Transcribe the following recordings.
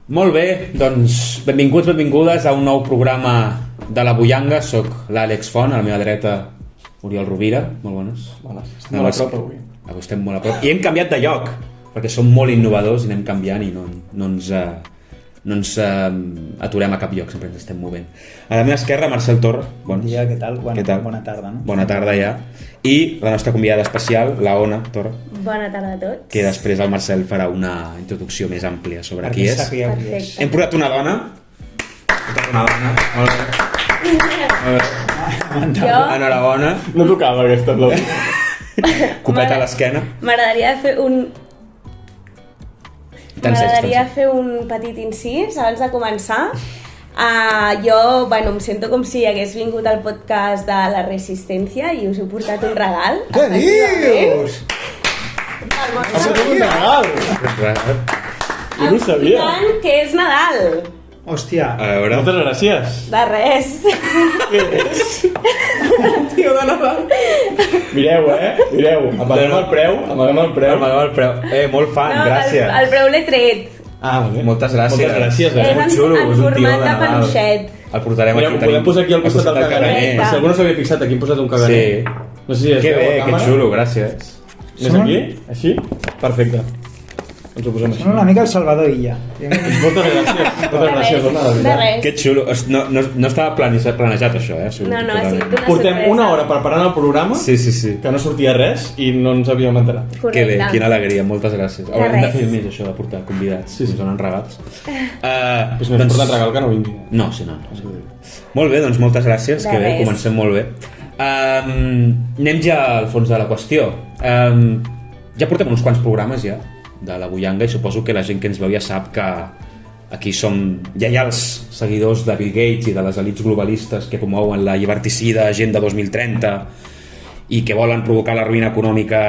Molt bé, doncs benvinguts, benvingudes a un nou programa de La Buyanga. Soc l'Àlex Font, a la meva dreta Oriol Rovira. Molt bones. Bones, estem molt a prop avui. Avui estem molt a prop. I hem canviat de lloc, perquè som molt innovadors i anem canviant i no ens aturem a cap lloc, sempre ens estem movent. A la meva esquerra, Marcel Torra. Bon dia, què tal? Què tal? Bona tarda, no? Bona tarda ja. I la nostra convidada especial, la Ona Torra, Bona tarda a tots. que després el Marcel farà una introducció més àmplia sobre qui és. Perfecte. Hem portat una dona. Molt bé. Jo Enhorabona. No tocava aquesta aplaudi. Copeta a l'esquena. m'agradaria fer un... T'encens. fer un petit incís abans de començar. Jo, em sento com si hagués vingut al podcast de la Resistència i us he portat un regal. Què dius? Ha sigut un regal. Jo no ho sabia. Explicant que és Nadal. Hòstia. A veure. Moltes gràcies. De res. Tio de Nadal. Mireu, mireu. Amaguem el preu. Amaguem el preu. Molt fan, gràcies. El preu l'he tret. Ah, molt bé. Moltes gràcies. Moltes gràcies, És Molt xulo, en és un tio format de de Nadal. peluixet. El portarem Mireu, aquí. podem posar aquí al costat del caganer. Perfecte. Si algú no s'havia fixat, aquí hem posat un caganer. Sí. No sé si es Que veu bé, a que càmera. xulo, gràcies. Més aquí? Així? Perfecte. Ens ho posem així. Són una mica el Salvador Illa. Moltes gràcies, Ona, de De veritat. res. Que xulo. No estava planejat això, eh? No, ha sigut una Portem sorpresa. una hora preparant el programa, Sí. que no sortia res i no ens havíem enterat. Que bé, Correcte. quina alegria, moltes gràcies. Haurem de res. fer més això de portar convidats, Sí. ens donen regals. Pues no ens portat regal que no vingui. No. Molt bé, doncs moltes gràcies, De que bé, res. comencem molt bé. Anem ja al fons de la qüestió. Ja portem uns quants programes ja de La Buyanga i suposo que la gent que ens veu ja sap que aquí som lleials seguidors de Bill Gates i de les elites globalistes que promouen la lliberticida Agenda 2030 i que volen provocar la ruïna econòmica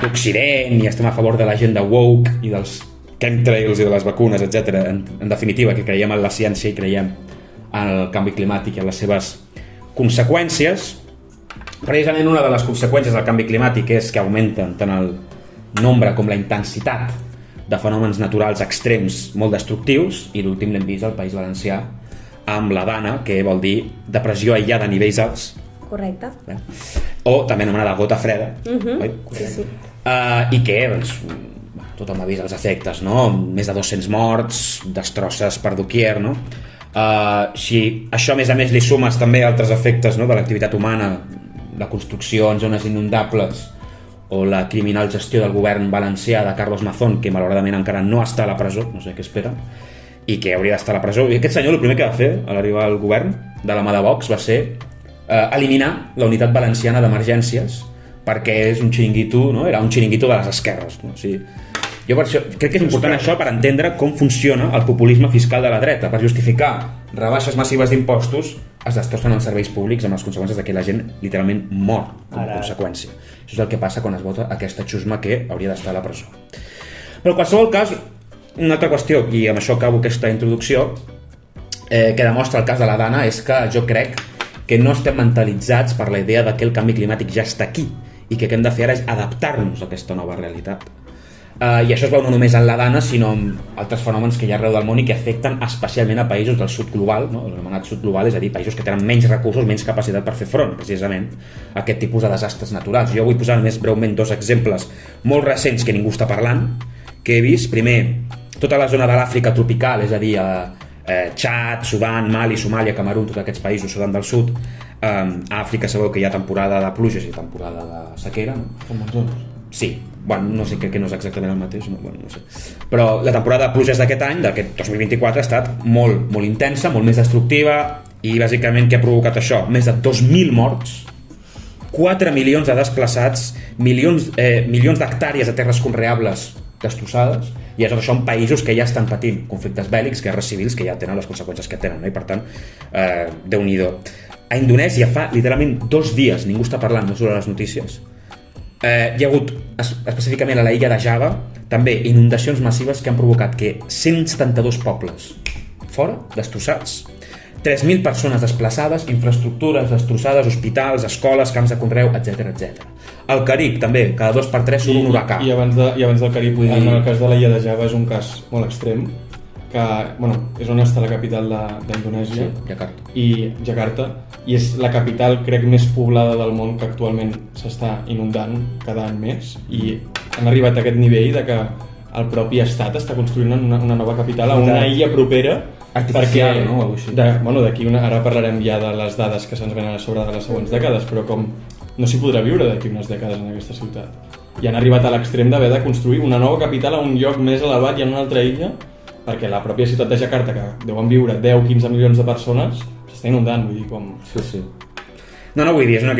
d'Occident i estem a favor de l'agenda woke i dels chemtrails i de les vacunes, etc. En definitiva, que creiem en la ciència i creiem en el canvi climàtic i en les seves conseqüències. Precisament una de les conseqüències del canvi climàtic és que augmenten tant el nombre com la intensitat de fenòmens naturals extrems molt destructius i l'últim l'hem vist al País Valencià amb la Dana, que vol dir depressió aïllada a nivells alts, Correcte. o també anomenada gota freda, oi? Sí. I que doncs, tothom ha vist els efectes, no? Més de 200 morts, destrosses per doquier, no? Si això a més li sumes també altres efectes, no? De l'activitat humana, la construcció en zones inundables o la criminal gestió del govern valencià de Carlos Mazón, que malauradament encara no està a la presó, no sé què espera, i que hauria d'estar a la presó. I aquest senyor el primer que va fer a l'arribar al govern de la mà de Vox va ser eliminar la unitat valenciana d'emergències perquè és un xiringuito, no? Era un xiringuito de les esquerres, no? O sigui, jo per això, crec que és important això per entendre com funciona el populisme fiscal de la dreta. Per justificar rebaixes massives d'impostos es destrossen els serveis públics amb les conseqüències de que la gent literalment mor com a conseqüència. Això és el que passa quan es vota aquesta xusma que hauria d'estar a la presó. Però en qualsevol cas, una altra qüestió, i amb això acabo aquesta introducció, que demostra el cas de la Dana, és que jo crec que no estem mentalitzats per la idea de que el canvi climàtic ja està aquí i que el que hem de fer ara és adaptar-nos a aquesta nova realitat. I això es veu no només en la Dana, sinó en altres fenòmens que hi ha arreu del món i que afecten especialment a països del sud global, no? L'anomenat sud global, és a dir, països que tenen menys recursos, menys capacitat per fer front, precisament, a aquest tipus de desastres naturals. Jo vull posar només breument dos exemples molt recents que ningú està parlant, que he vist. Primer, tota la zona de l'Àfrica tropical, és a dir, Txad, Sudan, Mali, Somàlia, Camerun, tots aquests països, Sudan del Sud. A Àfrica sabeu que hi ha temporada de pluges i temporada de sequera, no? Com monzons. Sí, bueno, no sé, crec que no és exactament el mateix, no sé. Però la temporada de pluges d'aquest any, d'aquest 2024, ha estat molt, molt intensa, molt més destructiva i bàsicament què ha provocat això? Més de 2.000 morts, 4 milions de desplaçats, milions d'hectàrees de terres conreables destrossades, i això en països que ja estan patint conflictes bèl·lics, guerres civils, que ja tenen les conseqüències que tenen, no? I per tant, Déu-n'hi-do. A Indonèsia fa literalment 2 dies, ningú està parlant, no surt a les notícies, hi ha hagut específicament a la illa de Java també inundacions massives que han provocat que 172 pobles fora, destrossats, 3.000 persones desplaçades, infraestructures destrossades, hospitals, escoles, camps de conreu, etc. Al Carib també, cada 2 per 3 surt un huracà. I abans del Carib, vull dir, en el cas de l'illa de Java és un cas molt extrem, que és on està la capital d'Indonèsia, Jakarta, i és la capital, crec, més poblada del món, que actualment s'està inundant cada any més, i han arribat a aquest nivell de que el propi estat està construint una nova capital a una illa propera artificial, no? Ara parlarem ja de les dades que se'ns venen a sobre de les següents dècades, però com no s'hi podrà viure d'aquí unes dècades en aquesta ciutat. I han arribat a l'extrem d'haver de construir una nova capital a un lloc més elevat i en una altra illa, perquè la pròpia ciutat de Jakarta, que deuen viure 10-15 milions de persones, s'està inundant, vull dir, com... Sí. No, vull dir, és una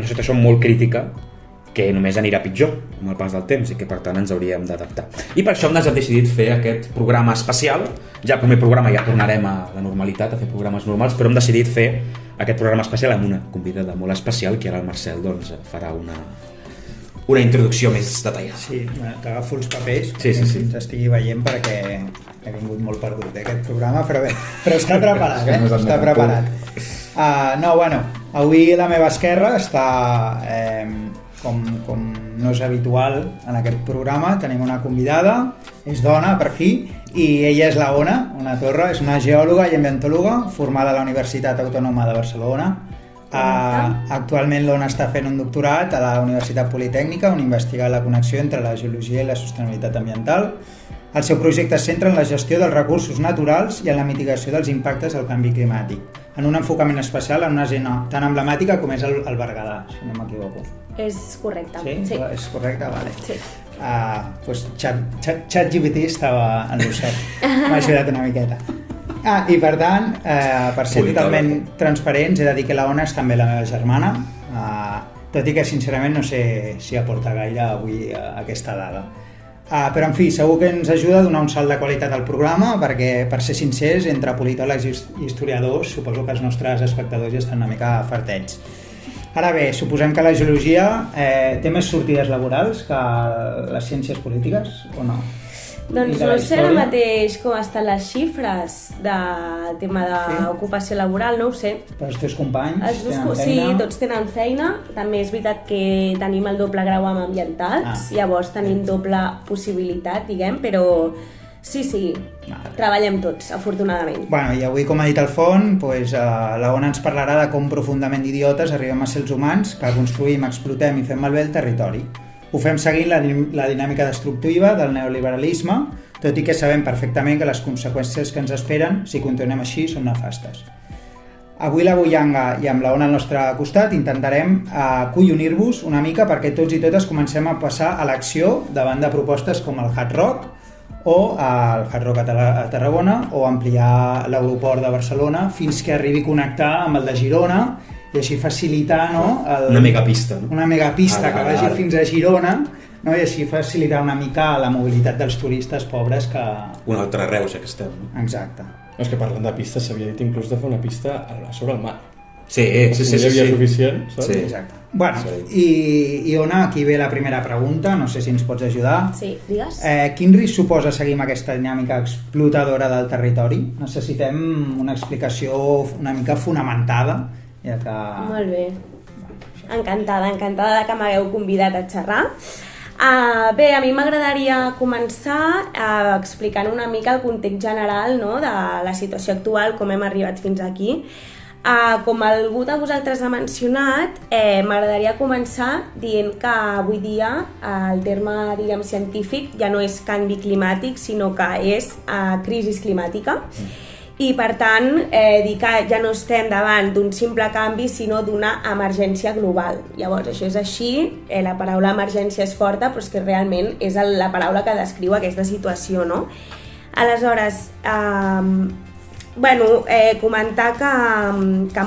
situació molt crítica que només anirà pitjor amb el pas del temps i que per tant ens hauríem d'adaptar. I per això hem decidit fer aquest programa especial. Ja el primer programa ja tornarem a la normalitat, a fer programes normals, però hem decidit fer aquest programa especial amb una convidada molt especial, que ara el Marcel farà una introducció més detallada. Sí, t'agafo els papers sí. Ens estigui veient perquè he vingut molt perdut d'aquest programa, però bé, està preparat, està preparat. Avui a la meva esquerra està... Com no és habitual en aquest programa, tenim una convidada, és dona per fi, i ella és la Ona Torra, és una geòloga i ambientòloga formada a la Universitat Autònoma de Barcelona. Actualment l'Ona està fent un doctorat a la Universitat Politècnica on investiga la connexió entre la geologia i la sostenibilitat ambiental. El seu projecte es centra en la gestió dels recursos naturals i en la mitigació dels impactes del canvi climàtic, en un enfocament especial en una zona tan emblemàtica com és el Berguedà, si no m'equivoco. És correcte. Sí? És correcte? Vale. Sí. ChatGPT estava en l'ocet, m'ha ajudat una miqueta. I per tant, per ser totalment transparents, he de dir que la Ona és també la meva germana, tot i que sincerament no sé si aporta gaire avui aquesta dada. Però en fi, segur que ens ajuda a donar un salt de qualitat al programa, perquè, per ser sincers, entre politòlegs i historiadors, suposo que els nostres espectadors ja estan una mica fartets. Ara bé, suposem que la geologia té més sortides laborals que les ciències polítiques, o no? Doncs no sé ara mateix com estan les xifres del tema d'ocupació laboral, no ho sé. Però els teus companys tenen feina? Sí, tots tenen feina. També és veritat que tenim el doble grau amb ambientals, llavors tenim doble possibilitat, diguem, però sí, treballem tots, afortunadament. I avui, com ha dit el Font, la Ona ens parlarà de com profundament idiotes arribem a ser els humans, que construïm, explotem i fem malbé el territori. Ho fem seguint la dinàmica destructiva del neoliberalisme, tot i que sabem perfectament que les conseqüències que ens esperen, si continuem així, són nefastes. Avui la Boianga i amb la Ona al nostre costat intentarem acollonir-vos una mica perquè tots i totes comencem a passar a l'acció davant de propostes com el Hard Rock o el Hard Rock a Tarragona o ampliar l'aeroport de Barcelona fins que arribi a connectar amb el de Girona i així facilitar una megapista, no? Una megapista que vagi fins a Girona, no? I així facilitar una mica la mobilitat dels turistes pobres que... Un altre Reus que estem, no? Exacte. És que parlant de pistes s'havia dit inclús de fer una pista sobre el mar. Sí. Hi havia suficient, saps? Sí, exacte. I Ona, aquí ve la primera pregunta, no sé si ens pots ajudar. Sí, digues. Quin risc suposa seguir amb aquesta dinàmica explotadora del territori? Necessitem una explicació una mica fonamentada. Molt bé. Encantada que m'hagueu convidat a xerrar. Bé, a mi m'agradaria començar explicant una mica el context general, no?, de la situació actual, com hem arribat fins aquí. Com algú de vosaltres ha mencionat, m'agradaria començar dient que avui dia el terme, diguem, científic ja no és canvi climàtic, sinó que és crisi climàtica. I per tant, dir que ja no estem davant d'un simple canvi, sinó d'una emergència global. Llavors, això és així, la paraula emergència és forta, però és que realment és la paraula que descriu aquesta situació, no? Aleshores, comentar que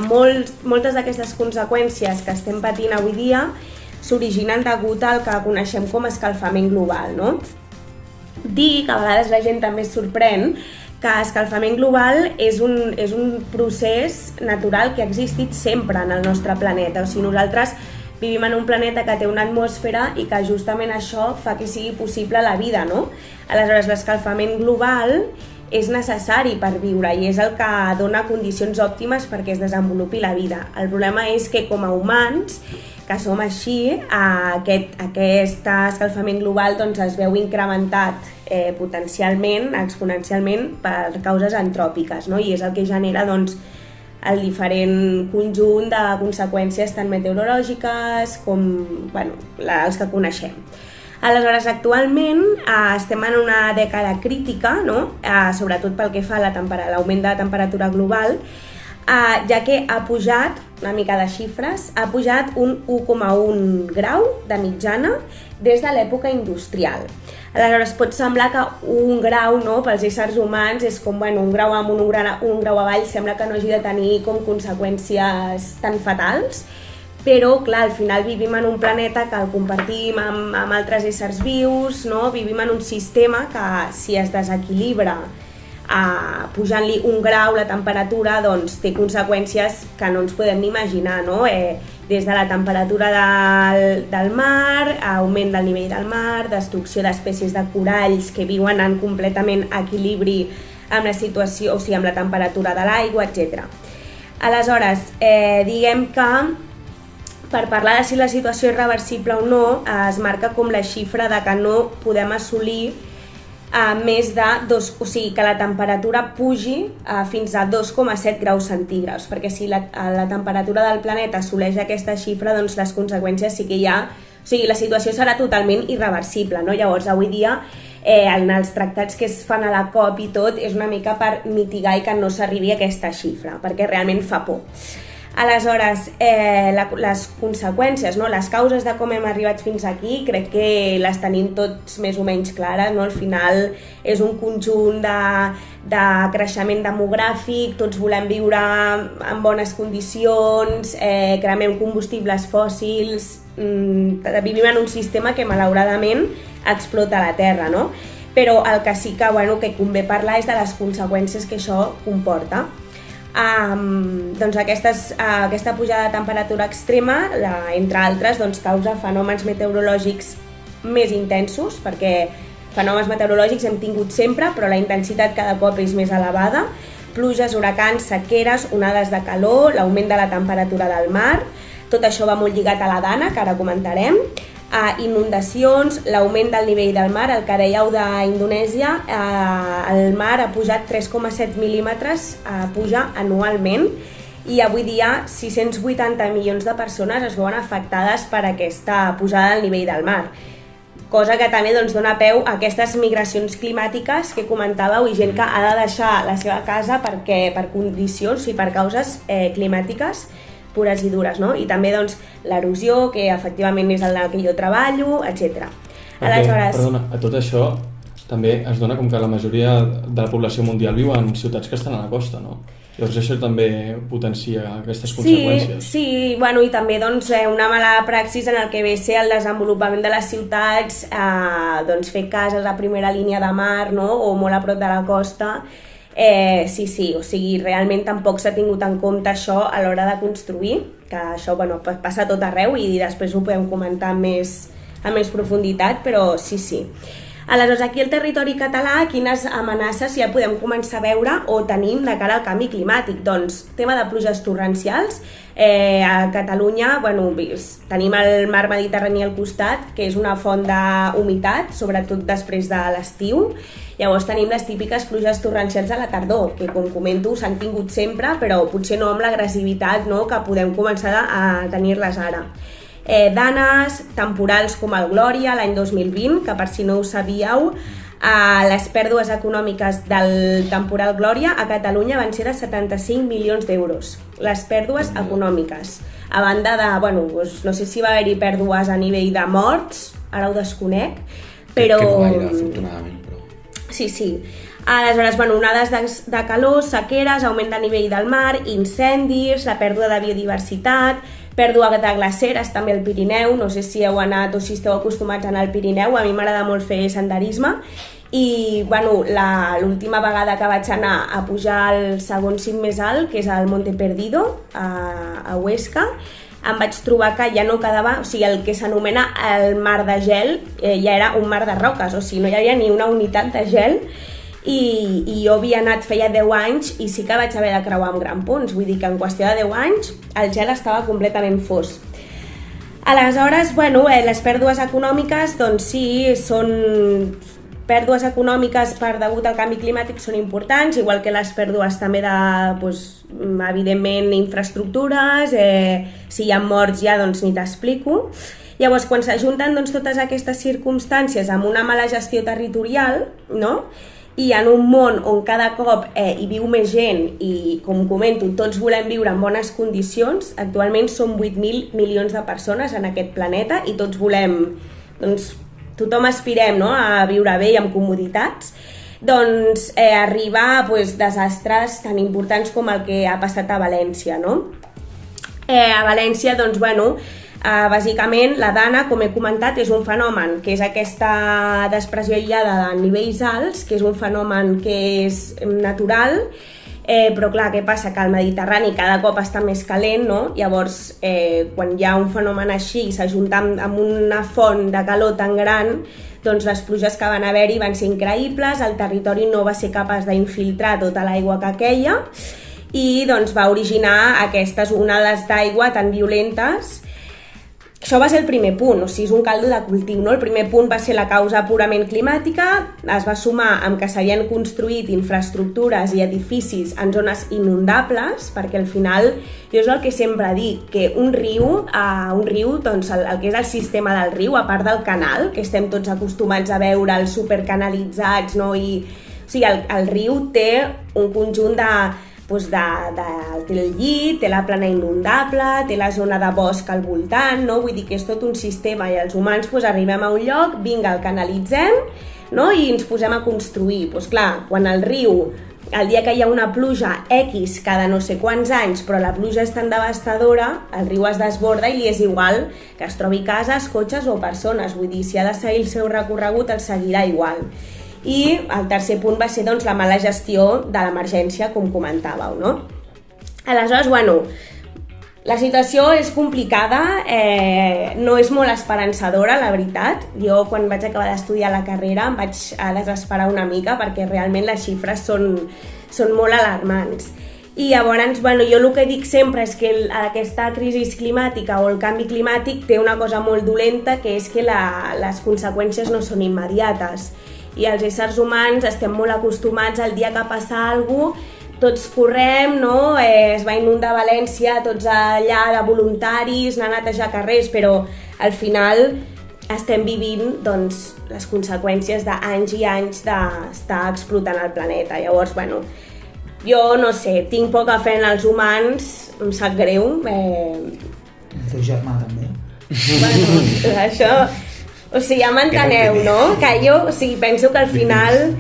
moltes d'aquestes conseqüències que estem patint avui dia s'originen degut al que coneixem com a escalfament global, no? Dir que a vegades la gent també es sorprèn que escalfament global és un procés natural que ha existit sempre en el nostre planeta. O sigui, nosaltres vivim en un planeta que té una atmosfera i que justament això fa que sigui possible la vida, no? Aleshores, l'escalfament global és necessari per viure i és el que dona condicions òptimes perquè es desenvolupi la vida. El problema és que com a humans que som així, aquest escalfament global doncs, es veu incrementat potencialment, exponencialment, per causes antròpiques, no? I és el que genera doncs, el diferent conjunt de conseqüències tant meteorològiques com els que coneixem. Aleshores, actualment estem en una dècada crítica, no? Sobretot pel que fa a l'augment de la temperatura global, ja que ha pujat, una mica de xifres, ha pujat un 1,1 grau de mitjana des de l'època industrial. Aleshores, pot semblar que un grau, no, pels éssers humans és com un grau amunt, un grau avall, sembla que no hagi de tenir com conseqüències tan fatals, però clar, al final vivim en un planeta que el compartim amb altres éssers vius, no? Vivim en un sistema que si es desequilibra pujant-li un grau la temperatura, doncs té conseqüències que no ens podem ni imaginar, no? Des de la temperatura del mar, augment del nivell del mar, destrucció d'espècies de coralls que viuen en completament equilibri amb la situació, o sigui, amb la temperatura de l'aigua, etc. Aleshores, diguem que per parlar de si la situació és reversible o no, es marca com la xifra de que no podem assolir més de o sigui, que la temperatura pugi fins a 2,7 graus centígrads, perquè si la temperatura del planeta assoleix aquesta xifra, doncs les conseqüències sí que hi ha, o sigui, la situació serà totalment irreversible, no? Llavors, avui dia, en els tractats que es fan a la COP i tot, és una mica per mitigar i que no s'arribi a aquesta xifra, perquè realment fa por. Aleshores, les conseqüències, no? Les causes de com hem arribat fins aquí, crec que les tenim tots més o menys clares, no? Al final és un conjunt de creixement demogràfic, tots volem viure en bones condicions, cremem combustibles fòssils, vivim en un sistema que malauradament explota la Terra, no? Però el que sí que convé parlar és de les conseqüències que això comporta. Doncs aquesta pujada de temperatura extrema, entre altres, doncs, causa fenòmens meteorològics més intensos, perquè fenòmens meteorològics hem tingut sempre, però la intensitat cada cop és més elevada, pluges, huracans, sequeres, onades de calor, l'augment de la temperatura del mar, tot això va molt lligat a la Dana, que ara comentarem, inundacions, l'augment del nivell del mar, el que dèieu d'Indonèsia, el mar ha pujat 3,7 mil·límetres, puja anualment, i avui dia 680 milions de persones es veuen afectades per aquesta pujada del nivell del mar. Cosa que també dona peu a aquestes migracions climàtiques que comentàveu i gent que ha de deixar la seva casa per condicions i per causes climàtiques pures i dures, no? I també l'erosió, que efectivament és el que jo treballo, etc. Aleshores... Perdona, a tot això també es dona com que la majoria de la població mundial viu en ciutats que estan a la costa, no? Llavors això també potencia aquestes conseqüències. Sí, i també una mala praxis en el que ve ser el desenvolupament de les ciutats, fer cases a primera línia de mar, no? O molt a prop de la costa. Sí, o sigui, realment tampoc s'ha tingut en compte això a l'hora de construir, que això passa a tot arreu i després ho podem comentar amb més profunditat, però sí. Aleshores, aquí al territori català, quines amenaces ja podem començar a veure o tenim de cara al canvi climàtic? Doncs, tema de pluges torrencials. A Catalunya tenim el mar Mediterrani al costat, que és una font d'humitat, sobretot després de l'estiu. Llavors tenim les típiques pluges torrencials a la tardor, que com comento s'han tingut sempre, però potser no amb l'agressivitat, no, que podem començar a tenir-les ara. Danes, temporals com el Glòria l'any 2020, que per si no ho sabíeu, les pèrdues econòmiques del temporal Glòria a Catalunya van ser de 75 milions d'euros. Les pèrdues econòmiques. A banda de, no sé si va haver-hi pèrdues a nivell de morts, ara ho desconec, però... Que no gaire, afortunadament, però... Sí. Aleshores, onades de calor, sequeres, augment de nivell del mar, incendis, la pèrdua de biodiversitat, pèrdua de glaceres també al Pirineu, no sé si heu anat o si esteu acostumats a anar al Pirineu, a mi m'agrada molt fer senderisme, i l'última vegada que vaig anar a pujar al segon cim més alt, que és el Monte Perdido, a Huesca, em vaig trobar que ja no quedava, o sigui, el que s'anomena el mar de gel ja era un mar de roques, o sigui, no hi havia ni una unitat de gel, i jo havia anat feia 10 anys i sí que vaig haver de creuar amb grampons, vull dir que en qüestió de 10 anys el gel estava completament fos. Aleshores, bueno, les pèrdues econòmiques, doncs sí, són pèrdues econòmiques per degut al canvi climàtic són importants, igual que les pèrdues també de, doncs, evidentment, infraestructures, si hi ha morts ja, doncs ni t'explico. Llavors, quan s'ajunten doncs, totes aquestes circumstàncies amb una mala gestió territorial, no?, i en un món on cada cop hi viu més gent i, com comento, tots volem viure en bones condicions, actualment som 8.000 milions de persones en aquest planeta i tots volem, doncs, tothom aspirem, no?, a viure bé i amb comoditats, doncs arriba doncs, desastres tan importants com el que ha passat a València, no? A València, doncs, bueno, bàsicament la Dana, com he comentat, és un fenomen que és aquesta depressió aïllada de nivells alts, que és un fenomen que és natural, però clar, què passa? Que el Mediterrani cada cop està més calent, no? Llavors, quan hi ha un fenomen així i s'ajunta amb una font de calor tan gran, doncs les pluges que van haver-hi van ser increïbles, el territori no va ser capaç d'infiltrar tota l'aigua que queia i doncs va originar aquestes onades d'aigua tan violentes. Això va ser el primer punt, o sigui, és un caldo de cultiu, no? El primer punt va ser la causa purament climàtica, es va sumar amb que s'havien construït infraestructures i edificis en zones inundables, perquè al final, jo és el que sempre dic, que un riu, doncs el que és el sistema del riu, a part del canal, que estem tots acostumats a veure els supercanalitzats, no? O sigui, el riu té un conjunt de té el llit, té la plana inundable, té la zona de bosc al voltant, no? Vull dir que és tot un sistema i els humans arribem a un lloc, vinga, el canalitzem, no? I ens posem a construir. Doncs clar, quan el riu, el dia que hi ha una pluja X cada no sé quants anys, però la pluja és tan devastadora, el riu es desborda i li és igual que es trobi cases, cotxes o persones. Vull dir, si ha de seguir el seu recorregut, el seguirà igual. I el tercer punt va ser doncs, la mala gestió de l'emergència, com comentàveu, no? Aleshores, bueno, la situació és complicada, no és molt esperançadora, la veritat. Jo, quan vaig acabar d'estudiar la carrera, em vaig desesperar una mica perquè realment les xifres són molt alarmants. I llavors, bueno, jo el que dic sempre és que aquesta crisi climàtica o el canvi climàtic té una cosa molt dolenta, que és que les conseqüències no són immediates. I els éssers humans estem molt acostumats al dia que passa alguna cosa, tots correm, no? Es va inundar València, tots allà de voluntaris, anar a netejar carrers, però al final estem vivint doncs, les conseqüències d'anys i anys d'estar explotant el planeta. Llavors, bueno, jo no sé, tinc poca fe en els humans, em sap greu. El teu germà també. Bueno, això... O sigui, ja m'enteneu, no? Que jo penso que al final,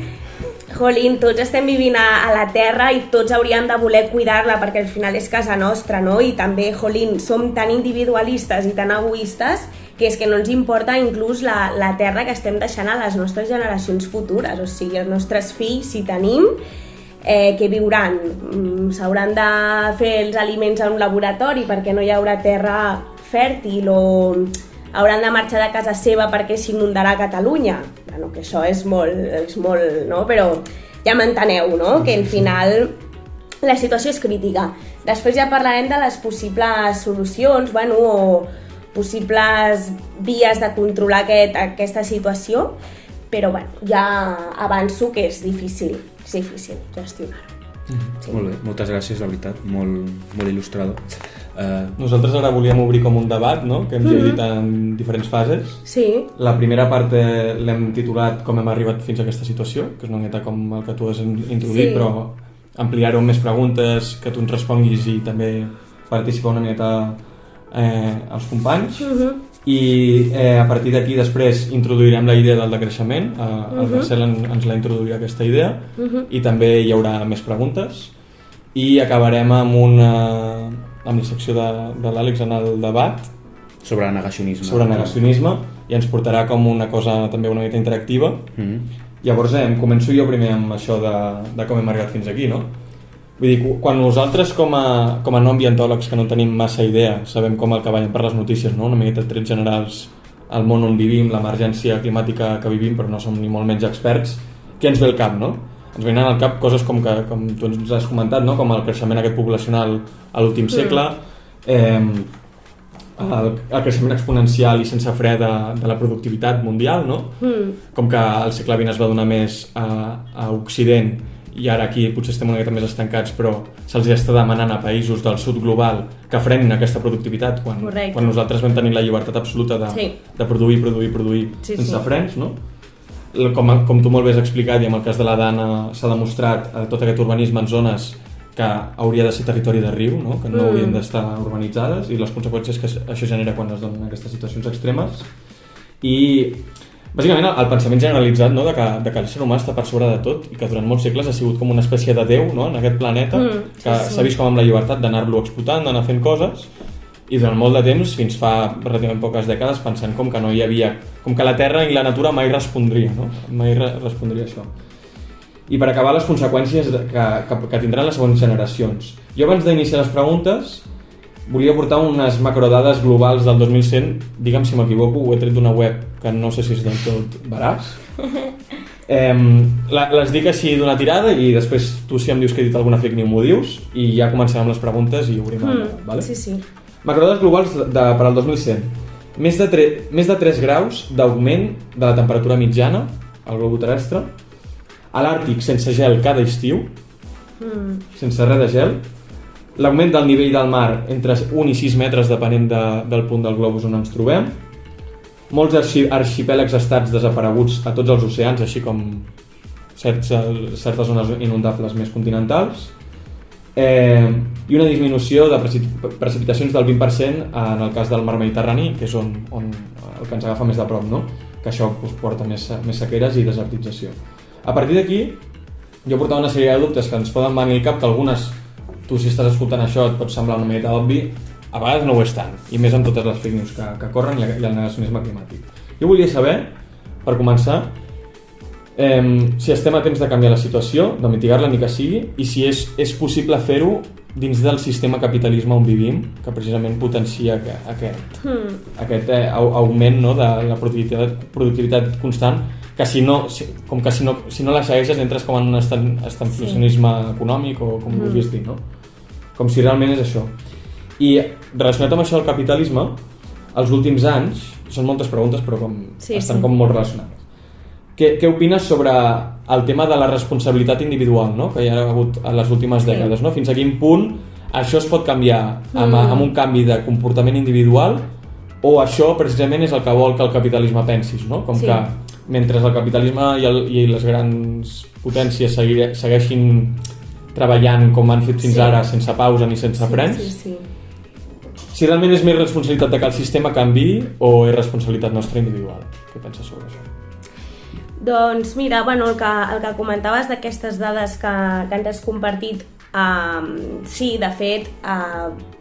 jolín, tots estem vivint a la Terra i tots hauríem de voler cuidar-la perquè al final és casa nostra, no? I també, jolín, som tan individualistes i tan egoistes que és que no ens importa inclús la Terra que estem deixant a les nostres generacions futures. O sigui, els nostres fills, si tenim, que viuran? S'hauran de fer els aliments en un laboratori perquè no hi haurà terra fèrtil o... hauran de marxar de casa seva perquè s'inundarà Catalunya. Bueno, que això és molt, no? Però ja m'enteneu, no? Que al final la situació és crítica. Després ja parlarem de les possibles solucions, bueno, o possibles vies de controlar aquesta situació, però bueno, ja avanço que és difícil gestionar-ho. Sí. Molt bé, moltes gràcies, la veritat, molt il·lustrador. Nosaltres ara volíem obrir com un debat, no? Que hem dividit en diferents fases. Sí. La primera part l'hem titulat com hem arribat fins a aquesta situació, que és una miqueta com el que tu has introduït, sí. Però ampliar-ho amb més preguntes, que tu ens responguis i també participar una miqueta els companys. I a partir d'aquí després introduirem la idea del decreixement. El Marcel ens la introduirà aquesta idea i també hi haurà més preguntes i acabarem amb la secció de l'Àlex en el debat sobre negacionisme i ens portarà com una cosa també una mica interactiva. Llavors començo jo primer amb això de com hem arribat fins aquí, no? Vull dir, quan nosaltres com a no ambientòlegs que no tenim massa idea, sabem com el que veiem per les notícies, no? Una miqueta trets generals al món on vivim, l'emergència climàtica que vivim, però no som ni molt menys experts, què ens ve al cap, no? Ens venen al cap coses com tu ens has comentat, no? Com el creixement aquest poblacional a l'últim segle, el creixement exponencial i sense fre de la productivitat mundial, no? Com que al segle XX es va donar més a Occident i ara aquí potser estem una mica més estancats, però se'ls està demanant a països del sud global que frenin aquesta productivitat quan nosaltres vam tenir la llibertat absoluta de produir sense frens, no? Com tu molt bé has explicat, i en el cas de la Dana s'ha demostrat tot aquest urbanisme en zones que hauria de ser territori de riu, no? Que no haurien d'estar urbanitzades, i les conseqüències que això genera quan es donen aquestes situacions extremes. I bàsicament el pensament generalitzat, no? de que el ser humà està per sobre de tot i que durant molts segles ha sigut com una espècie de déu, no? En aquest planeta, que s'ha vist com amb la llibertat d'anar-lo explotant, d'anar fent coses, i durant molt de temps, fins fa relativament poques dècades, pensant com que no hi havia, com que la Terra i la natura mai respondria, no? Mai respondria això. I per acabar, les conseqüències que tindran les següents generacions. Jo abans d'iniciar les preguntes volia portar unes macrodades globals del 2100, digue'm si m'equivoco, ho he tret d'una web que no sé si és del tot veraç. Les dic així d'una tirada i després tu, si em dius que he dit alguna fake news, m'ho dius, i ja començarem les preguntes i obrim el debat, vale? Sí. Macrodades globals per al 2100. Més de 3 graus d'augment de la temperatura mitjana al globo terrestre. A l'Àrtic sense gel cada estiu, sense res de gel. L'augment del nivell del mar entre 1 i 6 metres depenent del punt del globus on ens trobem. Molts arxipèlags estats desapareguts a tots els oceans, així com certes zones inundables més continentals. I una disminució de precipitacions del 20% en el cas del mar Mediterrani, que és on el que ens agafa més de prop, no? Que això porta més sequeres i desertització. A partir d'aquí, jo portava una sèrie de dubtes que ens poden venir al cap, que algunes, tu si estàs escoltant això et pot semblar una mica obvi, a vegades no ho és tant, i més amb totes les fake news que corren i el negacionisme climàtic. Jo volia saber, per començar, si estem a temps de canviar la situació, de mitigar-la ni que sigui, i si és possible fer-ho dins del sistema capitalisme on vivim, que precisament potencia aquest augment, no, de la productivitat constant, que si no la segueixes entres com en un estanflacionisme econòmic o com vulguis dir, no? Com si realment és això. I relacionat amb això del capitalisme, els últims anys, són moltes preguntes però estan com molt relacionades. Què opines sobre el tema de la responsabilitat individual, no? Que hi ha hagut a les últimes dècades, no? Fins a quin punt això es pot canviar amb un canvi de comportament individual, o això precisament és el que vol que el capitalisme pensis, no? Com que mentre el capitalisme i les grans potències segueixin treballant com han fet fins ara, sense pausa ni sense frens, si realment és més responsabilitat de que el sistema canviï o és responsabilitat nostra individual. Què penses sobre això? Doncs mira, el que comentaves d'aquestes dades que ens has compartit, sí, de fet,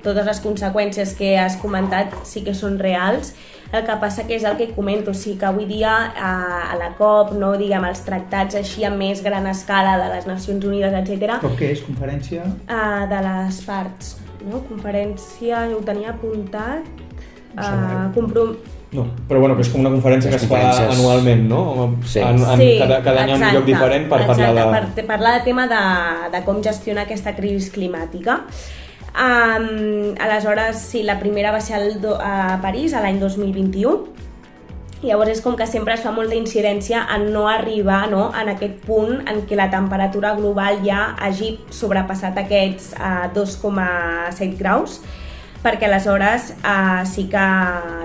totes les conseqüències que has comentat sí que són reals. El que passa que és el que comento, sí que avui dia a la COP, no, diguem, els tractats així a més gran escala de les Nacions Unides, etc. COP què és? Conferència? De les parts, no? Conferència, ho tenia apuntat. No, però que és com una conferència que es fa anualment, no? Sí. Cada any en un lloc diferent per parlar de... per parlar del tema de com gestionar aquesta crisi climàtica. Aleshores, sí, la primera va ser a París l'any 2021. Llavors és com que sempre es fa molta incidència en no arribar, no, en aquest punt en què la temperatura global ja hagi sobrepassat aquests 2,7 graus, perquè aleshores sí que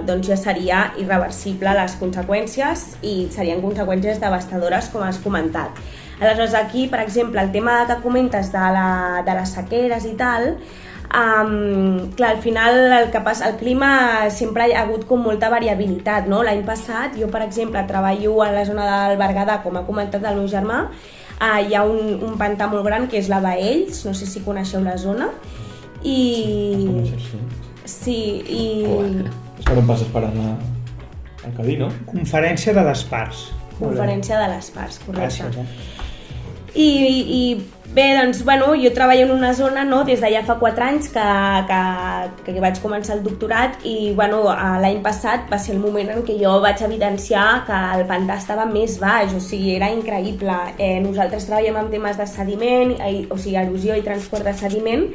doncs, ja seria irreversible les conseqüències i serien conseqüències devastadores, com has comentat. Aleshores aquí, per exemple, el tema que comentes de les sequeres i tal, clar, al final el clima sempre ha hagut com molta variabilitat, no? L'any passat, jo per exemple treballo a la zona del Berguedà, com ha comentat el meu germà, hi ha un pantà molt gran que és la Baells, no sé si coneixeu la zona, i... Sí, i... És per on passes per anar al Cadí, no? Conferència de les parts. Conferència de les parts, correcte. Gràcies, I bé, doncs, jo treballo en una zona, no, des de ja fa 4 anys que vaig començar el doctorat i l'any passat va ser el moment en què jo vaig evidenciar que el pantà estava més baix, o sigui, era increïble. Nosaltres treballem amb temes de sediment, o sigui, erosió i transport de sediment,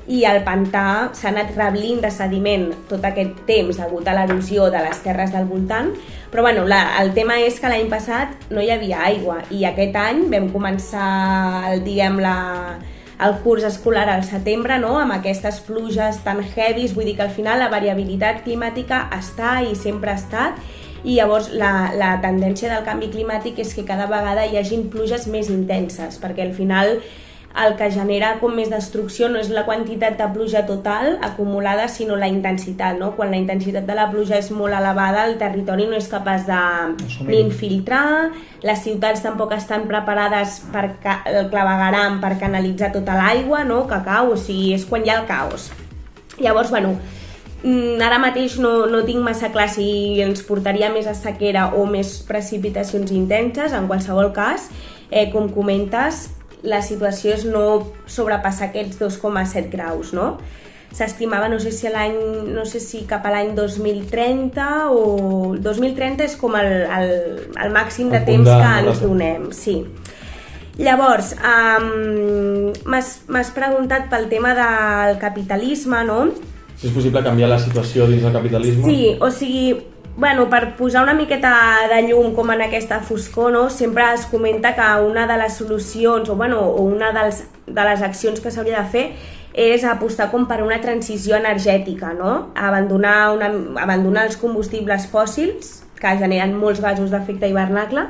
i el pantà s'ha anat reblint de sediment tot aquest temps degut a l'erosió de les terres del voltant, però bueno, el tema és que l'any passat no hi havia aigua i aquest any vam començar el curs escolar al setembre, no? Amb aquestes pluges tan heavies, vull dir que al final la variabilitat climàtica està i sempre ha estat, i llavors la tendència del canvi climàtic és que cada vegada hi hagin pluges més intenses, perquè al final el que genera com més destrucció no és la quantitat de pluja total acumulada, sinó la intensitat, no? Quan la intensitat de la pluja és molt elevada, el territori no és capaç ni infiltrar, les ciutats tampoc estan preparades per el clavegueram per canalitzar tota l'aigua, no? Que cau, o sigui, és quan hi ha el caos. Llavors, bueno, ara mateix no tinc massa clar si ens portaria més a sequera o més precipitacions intenses. En qualsevol cas, com comentes, la situació és no sobrepassar aquests 2,7 graus, no? S'estimava, no sé si cap a l'any 2030 o... 2030 és com el màxim de temps que ens donem, sí. Llavors, m'has preguntat pel tema del capitalisme, no? Si és possible canviar la situació dins del capitalisme? Sí, o sigui, bueno, per posar una miqueta de llum com en aquesta foscor, no? Sempre es comenta que una de les solucions o una de les accions que s'hauria de fer és apostar com per una transició energètica, no? Abandonar els combustibles fòssils que generen molts gasos d'efecte hivernacle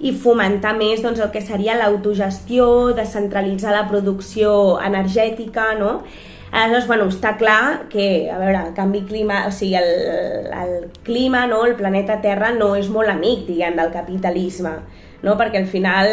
i fomentar més doncs, el que seria l'autogestió, descentralitzar la producció energètica, no? Aleshores, bueno, està clar que, a veure, el canvi climàtic, o sigui, el clima, no, el planeta Terra no és molt amic, diguem, del capitalisme, no? Perquè al final,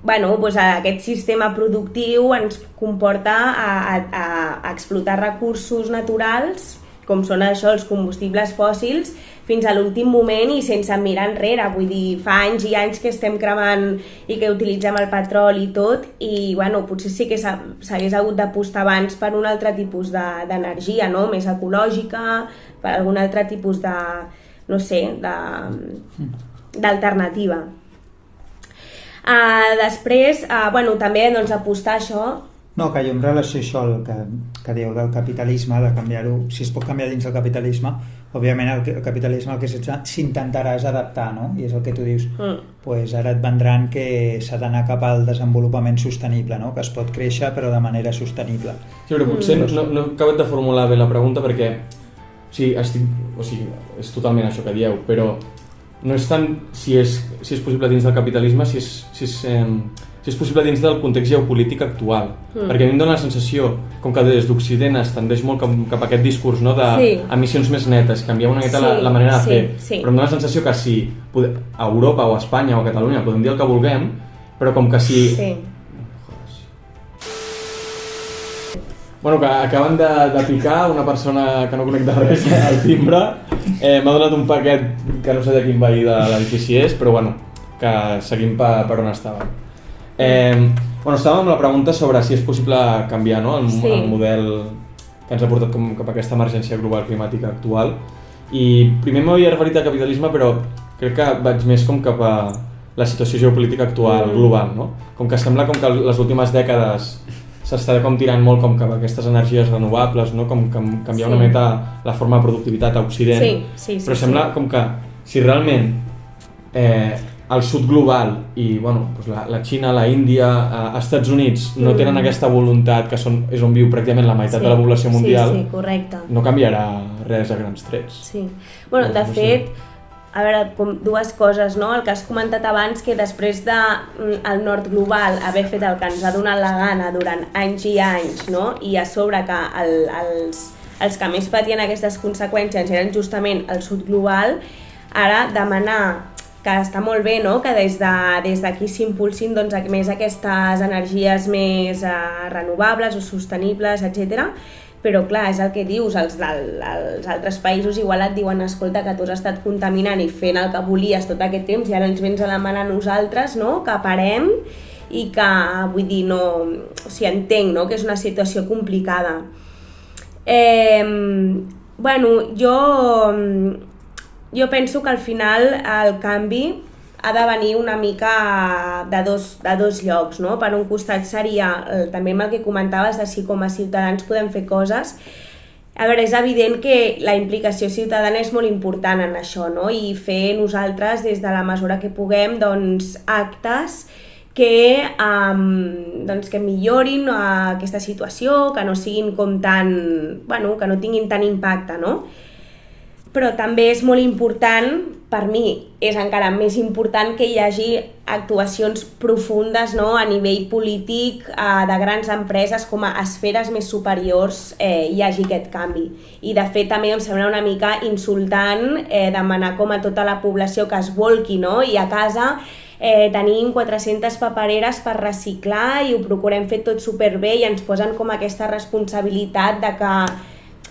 bueno, doncs aquest sistema productiu ens comporta a explotar recursos naturals, com són això, els combustibles fòssils, fins a l'últim moment i sense mirar enrere. Vull dir, fa anys i anys que estem cremant i que utilitzem el petroli i tot, i bueno, potser sí que s'hagués hagut d'apostar abans per un altre tipus d'energia, no? Més ecològica, per algun altre tipus de, no sé, d'alternativa. Després, bueno, també doncs, apostar això. No, que jo en relació a això, el que dieu del capitalisme, de canviar-ho, si es pot canviar dins del capitalisme, òbviament el capitalisme el que s'intentarà és adaptar, no? I és el que tu dius, pues ara et vendran que s'ha d'anar cap al desenvolupament sostenible, no? Que es pot créixer però de manera sostenible. Sí, però potser no he acabat de formular bé la pregunta perquè és totalment això que dieu, però no és tant si és possible dins del capitalisme, si és possible dins del context geopolític actual. Perquè a mi em dóna la sensació, com que des d'Occident es tendeix molt cap a aquest discurs, no, d'emissions més netes, canviar una mica la manera de fer. Però em dóna la sensació que si a Europa o a Espanya o a Catalunya podem dir el que vulguem, però com que si... Bueno, que acaben de picar una persona que no connecta res al timbre. M'ha donat un paquet que no sé de quin veí de l'edifici és, però bueno, que seguim per on estàvem. Bueno, estàvem amb la pregunta sobre si és possible canviar, no? El model que ens ha portat cap a aquesta emergència global climàtica actual. I primer m'havia referit al capitalisme, però crec que vaig més com cap a la situació geopolítica actual global, no? Com que sembla com que les últimes dècades s'està com tirant molt com cap a aquestes energies renovables, no? Com canviar una mica la forma de productivitat a Occident, però sembla com que si realment el sud global i bueno, la Xina, la Índia, els Estats Units no tenen aquesta voluntat, que és on viu pràcticament la meitat de la població mundial, no canviarà res a grans trets. Sí. Bueno, de fet, a veure, com dues coses, no? El que has comentat abans, que després del nord global haver fet el que ens ha donat la gana durant anys i anys, no? I a sobre que els que més patien aquestes conseqüències eren justament el sud global, ara demanar, que està molt bé, no? Que des d'aquí s'impulsin doncs, més aquestes energies més renovables o sostenibles, etc. Però clar, és el que dius, els altres països igual et diuen escolta, que tu has estat contaminant i fent el que volies tot aquest temps i ara ens vens a demanar a nosaltres, no? Que parem i que, vull dir, no... O sigui, entenc, no? Que és una situació complicada. Bueno, jo penso que al final el canvi ha de venir una mica de dos llocs, no? Per un costat seria, també amb el que comentaves, de si com a ciutadans podem fer coses. A veure, és evident que la implicació ciutadana és molt important en això, no? I fer nosaltres, des de la mesura que puguem, doncs, actes que millorin aquesta situació, que no siguin com tan... bueno, que no tinguin tant impacte, no? Però també és molt important, per mi és encara més important que hi hagi actuacions profundes, no? A nivell polític, de grans empreses, com a esferes més superiors hi hagi aquest canvi. I de fet també em sembla una mica insultant demanar com a tota la població que es volqui, no? I a casa tenim 400 papereres per reciclar i ho procurem fer tot superbé i ens posen com aquesta responsabilitat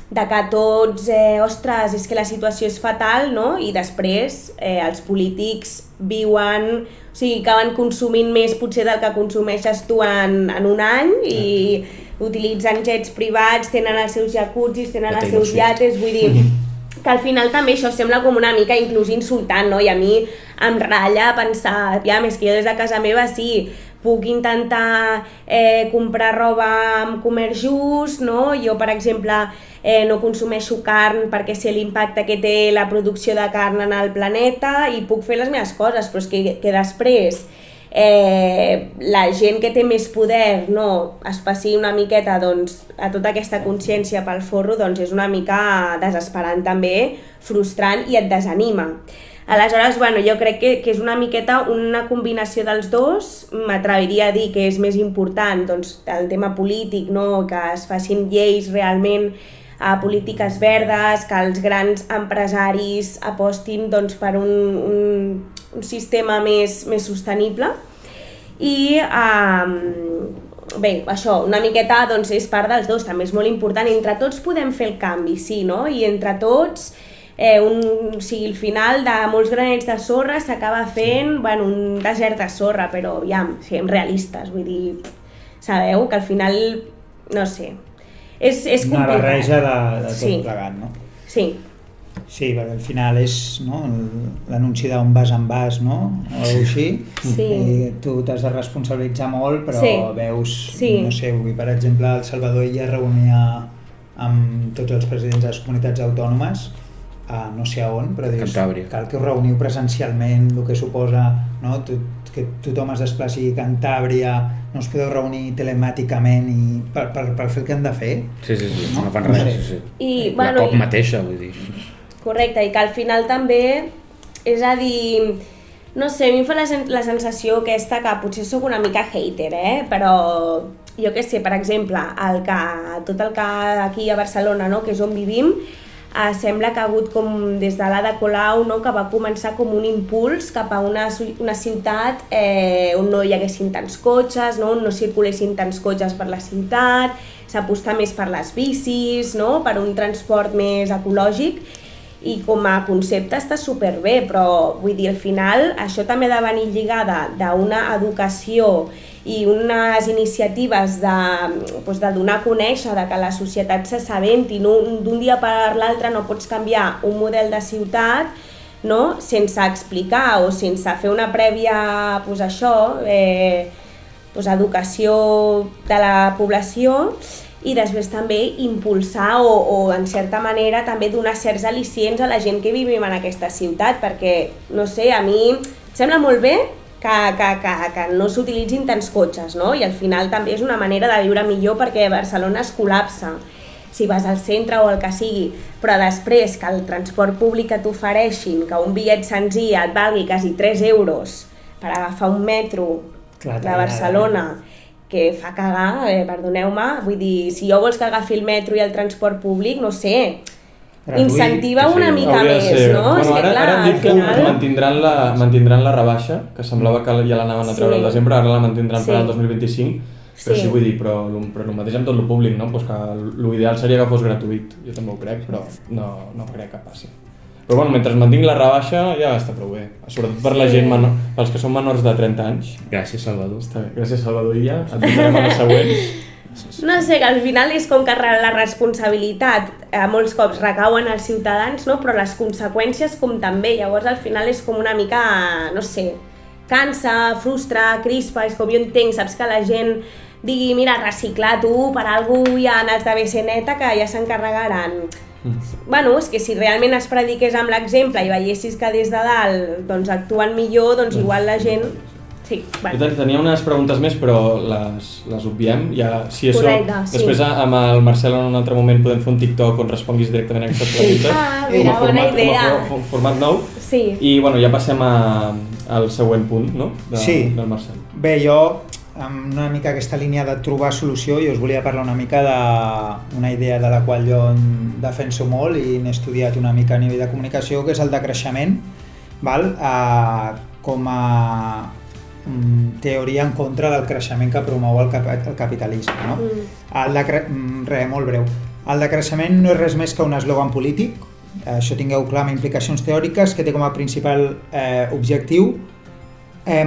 de que tots, ostres, és que la situació és fatal, no? I després els polítics viuen, o sigui, acaben consumint més potser del que consumeixes tu en un any i utilitzen jets privats, tenen els seus jacuzzis, tenen els seus iates, vull dir que al final també això sembla com una mica inclús insultant, no? I a mi em ratlla pensar, és que jo des de casa meva sí, puc intentar comprar roba amb comerç just, no? Jo, per exemple, no consumeixo carn perquè sé l'impacte que té la producció de carn en el planeta i puc fer les meves coses, però és que després la gent que té més poder, no, es passi una miqueta doncs, a tota aquesta consciència pel forro, doncs és una mica desesperant també, frustrant i et desanima. Aleshores, bueno, jo crec que és una miqueta una combinació dels dos. M'atreviria a dir que és més important doncs, el tema polític, no? Que es facin lleis realment a polítiques verdes, que els grans empresaris apostin doncs, per un sistema més sostenible. I bé, això, una miqueta doncs, és part dels dos, també és molt important. Entre tots podem fer el canvi, sí, no? I entre tots, al final de molts granets de sorra s'acaba fent un desert de sorra, però aviam, siguem realistes, vull dir, sabeu que al final, no sé, és complicat. Una barreja de tot plegat, no? Sí. Sí, perquè al final és l'anunci d'un vas en vas, no? O així. Sí. I tu t'has de responsabilitzar molt, però veus, no sé, per exemple, el Salvador ella es reunia amb tots els presidents de les comunitats autònomes, no sé a on, però dius, cal que us reuniu presencialment, el que suposa, no? Que tothom es desplaci a Cantàbria, no us podeu reunir telemàticament i per fer el que han de fer. Sí, no fan res. La COP mateixa, vull dir. Correcte, i que al final també, és a dir, no sé, a mi em fa la sensació aquesta que potser sóc una mica hater, però jo què sé, per exemple, tot el que aquí a Barcelona, no, que és on vivim, sembla que ha hagut com des de l'Ada Colau, no, que va començar com un impuls cap a una ciutat on no hi haguessin tants cotxes, no, on no circulessin tants cotxes per la ciutat, s'aposta més per les bicis, no, per un transport més ecològic, i com a concepte està superbé, però vull dir, al final això també ha de venir lligada d'una educació i unes iniciatives de donar a conèixer, de que la societat s'assabenti, d'un dia per l'altre no pots canviar un model de ciutat, no? Sense explicar o sense fer una prèvia educació de la població i després també impulsar o en certa manera també donar certs al·licients a la gent que vivim en aquesta ciutat, perquè, no sé, a mi em sembla molt bé que no s'utilitzin tants cotxes, no? I al final també és una manera de viure millor perquè Barcelona es col·lapsa si vas al centre o el que sigui, però després que el transport públic que t'ofereixin, que un bitllet senzill et valgui quasi 3 euros per agafar un metro de Barcelona, que fa cagar, perdoneu-me, vull dir, si jo vols que agafi el metro i el transport públic, no sé, incentiva una mica més, no? Ara han dit que mantindran la rebaixa, que semblava que ja l'anaven a treure al desembre, ara la mantindran per al 2025, però sí, vull dir, però el mateix amb tot el públic, no? Pues que l'ideal seria que fos gratuït, jo també ho crec, però no crec que passi. Però bueno, mentre mantingui la rebaixa ja està prou bé, sobretot per la gent pels que són menors de 30 anys. Gràcies, Salvador. Està bé, gràcies, Salvador, i ja et votarem a la següent. No sé, que al final és com que la responsabilitat molts cops recauen als ciutadans, no? Però les conseqüències com també, llavors al final és com una mica, no sé, cansa, frustra, crispa, és com jo entenc, saps que la gent digui, mira, reciclar tu, per algú hi ha els de BC Neta que ja s'encarregaran. Bueno, és que si realment es prediqués amb l'exemple i veiessis que des de dalt doncs, actuen millor, doncs igual la gent... Sí, bueno. Jo tenia unes preguntes més, però les obviem. Ja, si això, Correcte, sí. Després amb el Marcel en un altre moment podem fer un TikTok on responguis directament a aquestes preguntes. Mira, bona idea. Com a format nou. Sí. I bueno, ja passem al següent punt, no? Del Marcel. Bé, jo, amb una mica aquesta línia de trobar solució, jo us volia parlar una mica d'una idea de la qual jo defenso molt i n'he estudiat una mica a nivell de comunicació, que és el decreixement, val? Com a teoria en contra del creixement que promou el capitalisme. No? Molt breu. El decreixement no és res més que un eslògan polític, això tingueu clar, amb implicacions teòriques, que té com a principal objectiu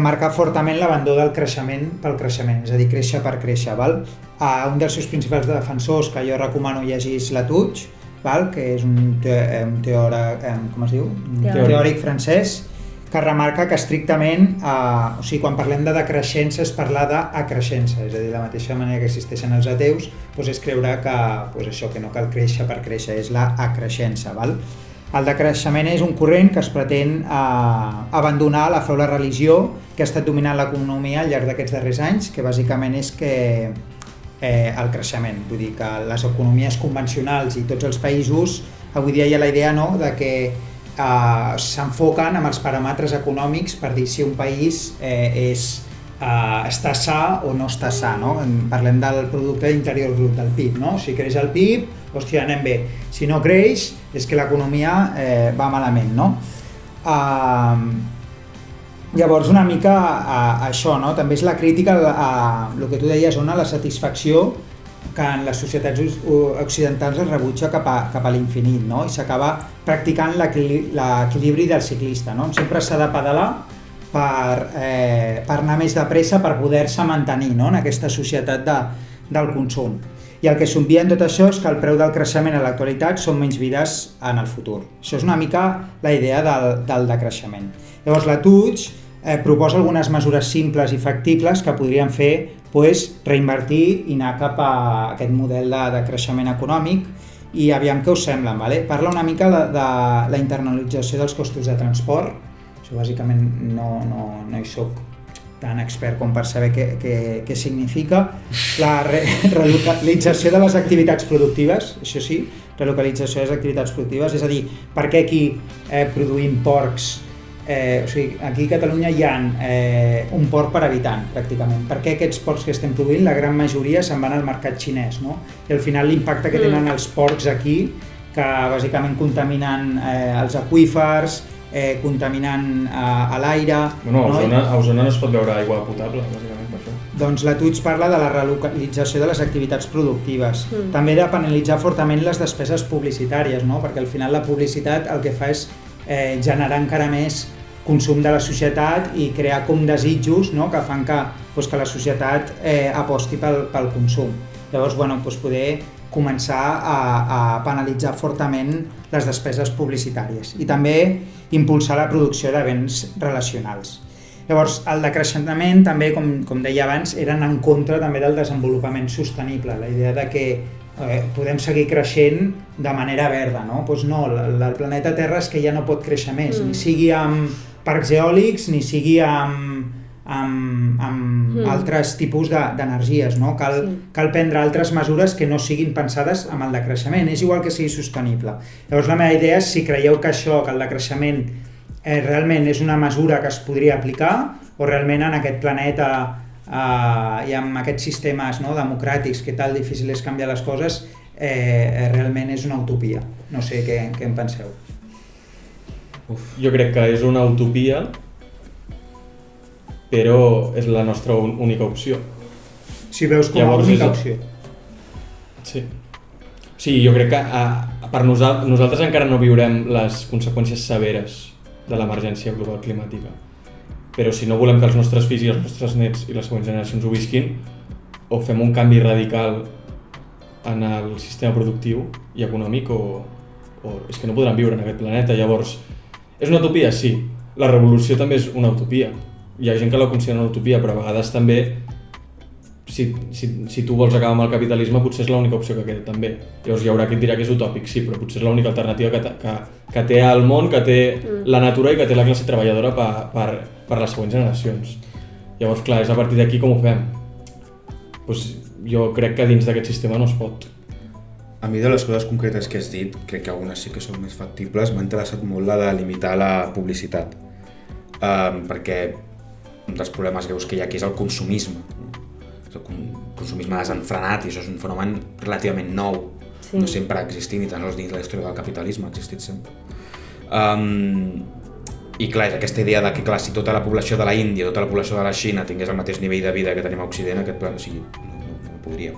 marcar fortament l'abandó del creixement pel creixement, és a dir, créixer per créixer. Val? Un dels seus principals defensors, que jo recomano llegir, és Latouche, val? Que és un teòric francès, que remarca que estrictament, o sigui, quan parlem de decreixença és parlar d'acreixença, és a dir, de la mateixa manera que existeixen els ateus, doncs és creure que, això, que no cal créixer per créixer, és la acreixença. Val? El decreixement és un corrent que es pretén abandonar la fe o la religió que ha estat dominant l'economia al llarg d'aquests darrers anys, que bàsicament és que el creixement, vull dir que les economies convencionals i tots els països, avui dia hi ha la idea, no?, de que s'enfoquen amb els paràmetres econòmics per dir si un país està sa o no està sa, no? Parlem del producte interior brut, del PIB, no? Si creix el PIB, hòstia, anem bé. Si no creix, és que l'economia va malament, no? Llavors, una mica això, no? També és la crítica a el que tu deies, Ona, la satisfacció que en les societats occidentals es rebutja cap a l'infinit, no? I s'acaba practicant l'equilibri del ciclista, no? Sempre s'ha de pedalar per anar més de pressa per poder-se mantenir, no?, en aquesta societat del consum. I el que s'obvia en tot això és que el preu del creixement a l'actualitat són menys vides en el futur. Això és una mica la idea del decreixement. Llavors, Latouche proposa algunes mesures simples i factibles que podrien fer reinvertir i anar cap a aquest model de creixement econòmic i aviam què us semblen. Vale? Parla una mica de la internalització dels costos de transport. Això bàsicament no hi soc tan expert com per saber què significa. La relocalització de les activitats productives, això sí, relocalització de les activitats productives, és a dir, per què aquí produïm porcs? O sigui, aquí a Catalunya hi ha un porc per habitant, pràcticament. Per què aquests porcs que estem produint, la gran majoria se'n van al mercat xinès, no? I al final l'impacte que tenen els porcs aquí, que bàsicament contaminen els aqüífers, contaminant a l'aire... Bueno, a Osona no es pot beure aigua potable, bàsicament, per això. Doncs Latouche parla de la relocalització de les activitats productives. També de penalitzar fortament les despeses publicitàries, no? Perquè al final la publicitat el que fa és generar encara més consum de la societat i crear com desitjos, no?, que fan que la societat aposti pel consum. Llavors, poder començar a penalitzar fortament les despeses publicitàries i també impulsar la producció de béns relacionals. Llavors, el decreixement també, com deia abans, eren en contra també del desenvolupament sostenible, la idea de que podem seguir creixent de manera verda, no? Doncs no, el planeta Terra és que ja no pot créixer més, ni sigui amb parcs eòlics, ni sigui amb altres tipus d'energies, no? Cal prendre altres mesures que no siguin pensades amb el decreixement, és igual que sigui sostenible. Llavors la meva idea és si creieu que el decreixement realment és una mesura que es podria aplicar o realment en aquest planeta i amb aquests sistemes democràtics que tal difícil és canviar les coses, realment és una utopia. No sé què en penseu. Jo crec que és una utopia, però és la nostra única opció. Si veus com a única opció. Sí. Sí, jo crec que per nosaltres encara no viurem les conseqüències severes de l'emergència global climàtica. Però si no volem que els nostres fills i els nostres nets i les següents generacions ho visquin, o fem un canvi radical en el sistema productiu i econòmic o és que no podran viure en aquest planeta. Llavors, és una utopia? Sí. La revolució també és una utopia. Hi ha gent que la considera una utopia, però a vegades també, si tu vols acabar amb el capitalisme, potser és l'única opció que queda també. Llavors hi haurà qui et dirà que és utòpic, sí, però potser és l'única alternativa que té el món, que té la natura i que té la classe treballadora per les següents generacions. Llavors, clar, és a partir d'aquí com ho fem? Pues jo crec que dins d'aquest sistema no es pot. A mi de les coses concretes que has dit, crec que algunes sí que són més factibles, m'ha interessat molt la de limitar la publicitat, perquè un dels problemes greus que hi ha aquí és el consumisme. El consumisme desenfrenat, i això és un fenomen relativament nou, no sempre ha existit, ni tan sols dins la història del capitalisme ha existit sempre. I clar, és aquesta idea de que clar, si tota la població de la Índia, tota la població de la Xina tingués el mateix nivell de vida que tenim a Occident, aquest plan, o sigui, no podríem.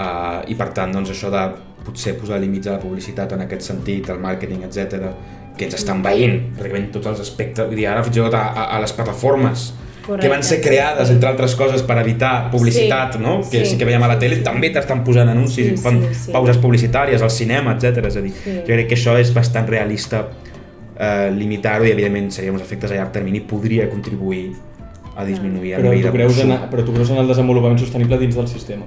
I per tant, doncs, això de potser posar límits a la publicitat en aquest sentit, el màrqueting, etc, que ens estan veient pràcticament tots els aspectes, vull dir, ara fins i tot a les plataformes que van ser creades, entre altres coses, per evitar publicitat, no? Que sí que veiem a la tele, també t'estan posant anuncis, fan pauses publicitàries al cinema, etc. És a dir, jo crec que això és bastant realista, limitar-ho, i evidentment serien uns efectes a llarg termini, podria contribuir a disminuir el nivell de consum. Però tu creus en el desenvolupament sostenible dins del sistema?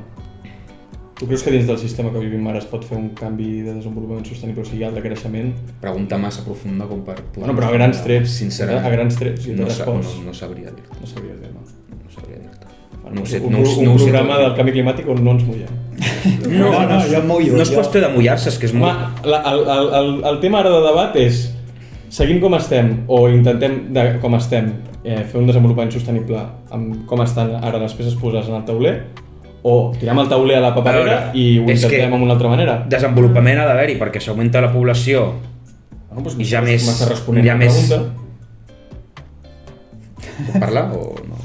Tu creus que dins del sistema que vivim ara es pot fer un canvi de desenvolupament sostenible, o sigui, el de creixement? Pregunta massa profunda com per... Bueno, però a grans trets, sincerament, a grans trets, no sabria dir-te. No sabria dir-te. No sabria dir-te. Un programa del canvi climàtic on no ens mullem. No, jo em mullo. No és qüestió de mullar-se, és que és molt... El tema ara de debat és seguim com estem o intentem, com estem, fer un desenvolupament sostenible amb com estan ara les peces posades en el tauler, o tirem el tauler a la paperera i ho intentem amb una altra manera. Desenvolupament ha d'haver-hi, perquè s'augmenta la població i ja més... Puc parlar o no?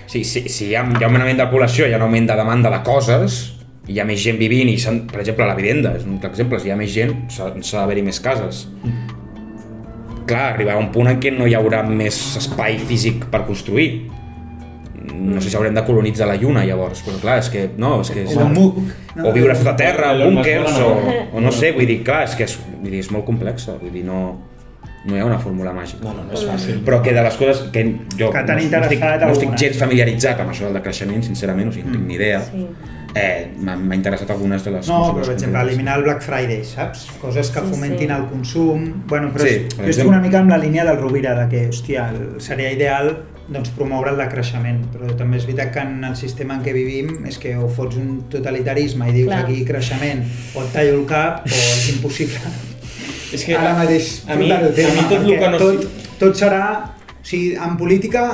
Sí, si hi ha un augment de la població, hi ha un augment de demanda de coses, hi ha més gent vivint, i per exemple la vivenda és un exemple, si hi ha més gent s'ha d'haver-hi més cases. Clar, arribarà un punt en què no hi haurà més espai físic per construir. No sé si haurem de colonitzar la lluna llavors, però clar, és que o viure sota terra, búnquers, o no sé, vull dir, clar, és que és molt complexa, vull dir, no hi ha una fórmula màgica. No és fàcil. Però que de les coses que jo no estic gens familiaritzat amb això del decreixement, sincerament, o sigui, no tinc ni idea, m'ha interessat algunes de les coses. No, però per exemple, eliminar el Black Friday, saps? Coses que fomentin el consum... Bueno, però jo estic una mica amb la línia del Rovira, de que, hòstia, seria ideal doncs promoure el decreixement, però també és veritat que en el sistema en què vivim és que o fots un totalitarisme i dius aquí creixement o et tallo el cap o és impossible. És que ara mateix a mi tot el que no... Tot serà... O sigui, en política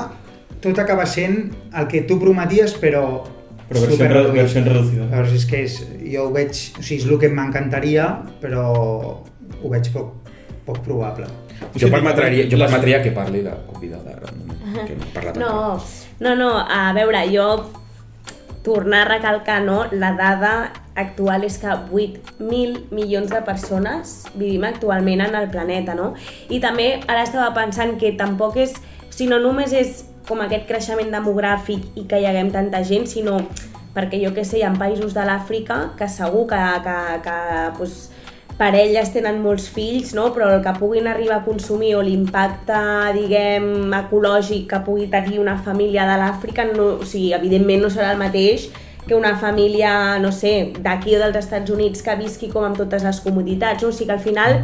tot acaba sent el que tu prometies, però versió reducida. Llavors és que jo ho veig... O sigui, és el que m'encantaria, però ho veig poc probable. Jo permetria que parli la convidada, que no parla tant. No, a veure, jo tornar a recalcar, no, la dada actual és que 8.000 milions de persones vivim actualment en el planeta, no? I també ara estava pensant que tampoc és, no només és com aquest creixement demogràfic i que hi haguem tanta gent, sinó perquè jo que sé, hi ha països de l'Àfrica que segur que doncs, parelles tenen molts fills, no? Però el que puguin arribar a consumir o l'impacte, diguem, ecològic que pugui tenir una família de l'Àfrica, no, o sigui, evidentment no serà el mateix que una família, no sé, d'aquí o dels Estats Units que visqui com amb totes les comoditats, no? O sigui que al final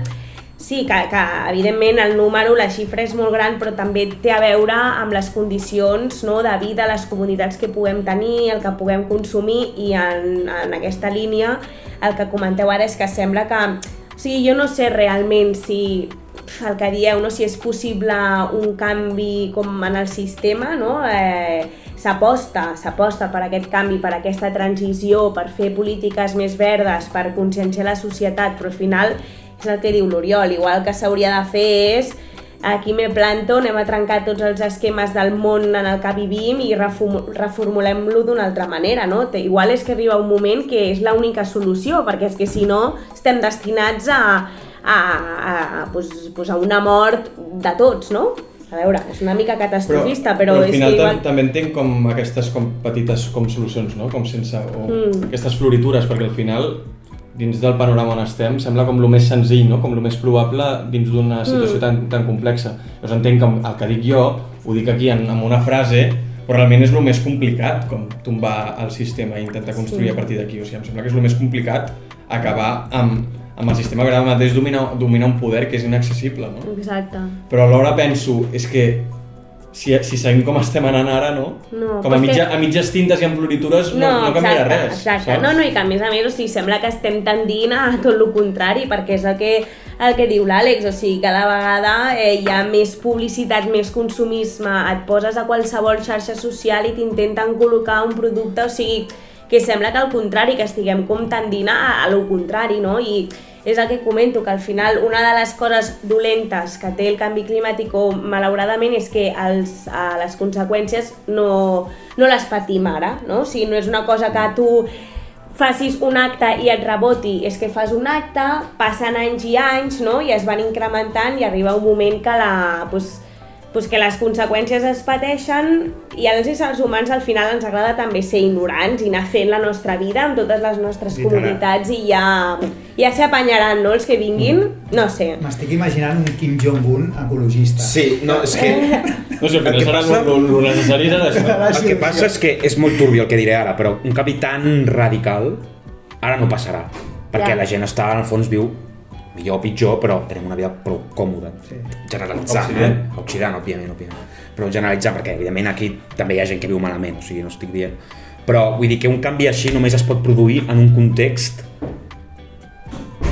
sí, que evidentment el número, la xifra és molt gran, però també té a veure amb les condicions, no, de vida, les comoditats que puguem tenir, el que puguem consumir, i en aquesta línia el que comenteu ara és que sembla que... O sigui, jo no sé realment si el que dieu, no, si és possible un canvi com en el sistema, no? S'aposta per aquest canvi, per aquesta transició, per fer polítiques més verdes, per conscienciar la societat, però al final és el que diu l'Oriol, igual que s'hauria de fer és aquí me planto, anem a trencar tots els esquemes del món en el que vivim i reformulem-lo d'una altra manera, no? Igual és que arriba un moment que és l'única solució, perquè és que si no estem destinats a una mort de tots, no? a veure, és una mica catastrofista, però al és final que igual... també entenc com aquestes petites solucions, no? Com sense... Aquestes floritures, perquè al final, dins del panorama on estem, sembla com el més senzill, no? Com el més probable dins d'una situació tan complexa. Llavors entenc que el que dic jo, ho dic aquí en una frase, però realment és el més complicat, com tombar el sistema i intentar construir a partir d'aquí. O sigui, em sembla que és el més complicat acabar amb el sistema que ara mateix domina un poder que és inaccessible, no? Exacte. Però alhora penso, és que si seguim com estem anant ara, no? Com a mitges tintes i amb floritures no canviarà res. Exacte. No, i que a més, o sigui, sembla que estem tendint a tot el contrari, perquè és el que diu l'Àlex, o sigui, cada vegada hi ha més publicitat, més consumisme, et poses a qualsevol xarxa social i t'intenten col·locar un producte, o sigui, que sembla que al contrari, que estiguem com tendint a lo contrari, no? I és el que comento, que al final una de les coses dolentes que té el canvi climàtic, malauradament, és que les conseqüències no les patim ara, no? O sigui, no és una cosa que tu facis un acte i et reboti, és que fas un acte, passen anys i anys, no? I es van incrementant i arriba un moment que que les conseqüències es pateixen i als éssers humans al final ens agrada també ser ignorants i anar fent la nostra vida amb totes les nostres comoditats i ja s'apanyaran, no? Els que vinguin, no sé. M'estic imaginant un Kim Jong-un ecologista. Sí, no, és que... No sé, al final serà lo necessari és això. El que passa és que és molt turbi el que diré ara, però un canvi tan radical ara no passarà, perquè la gent està, en el fons, viu millor o pitjor, però tenim una vida prou còmoda, generalitzant, Occident, òbviament, però generalitzant, perquè evidentment aquí també hi ha gent que viu malament, o sigui, no estic dient, però vull dir que un canvi així només es pot produir en un context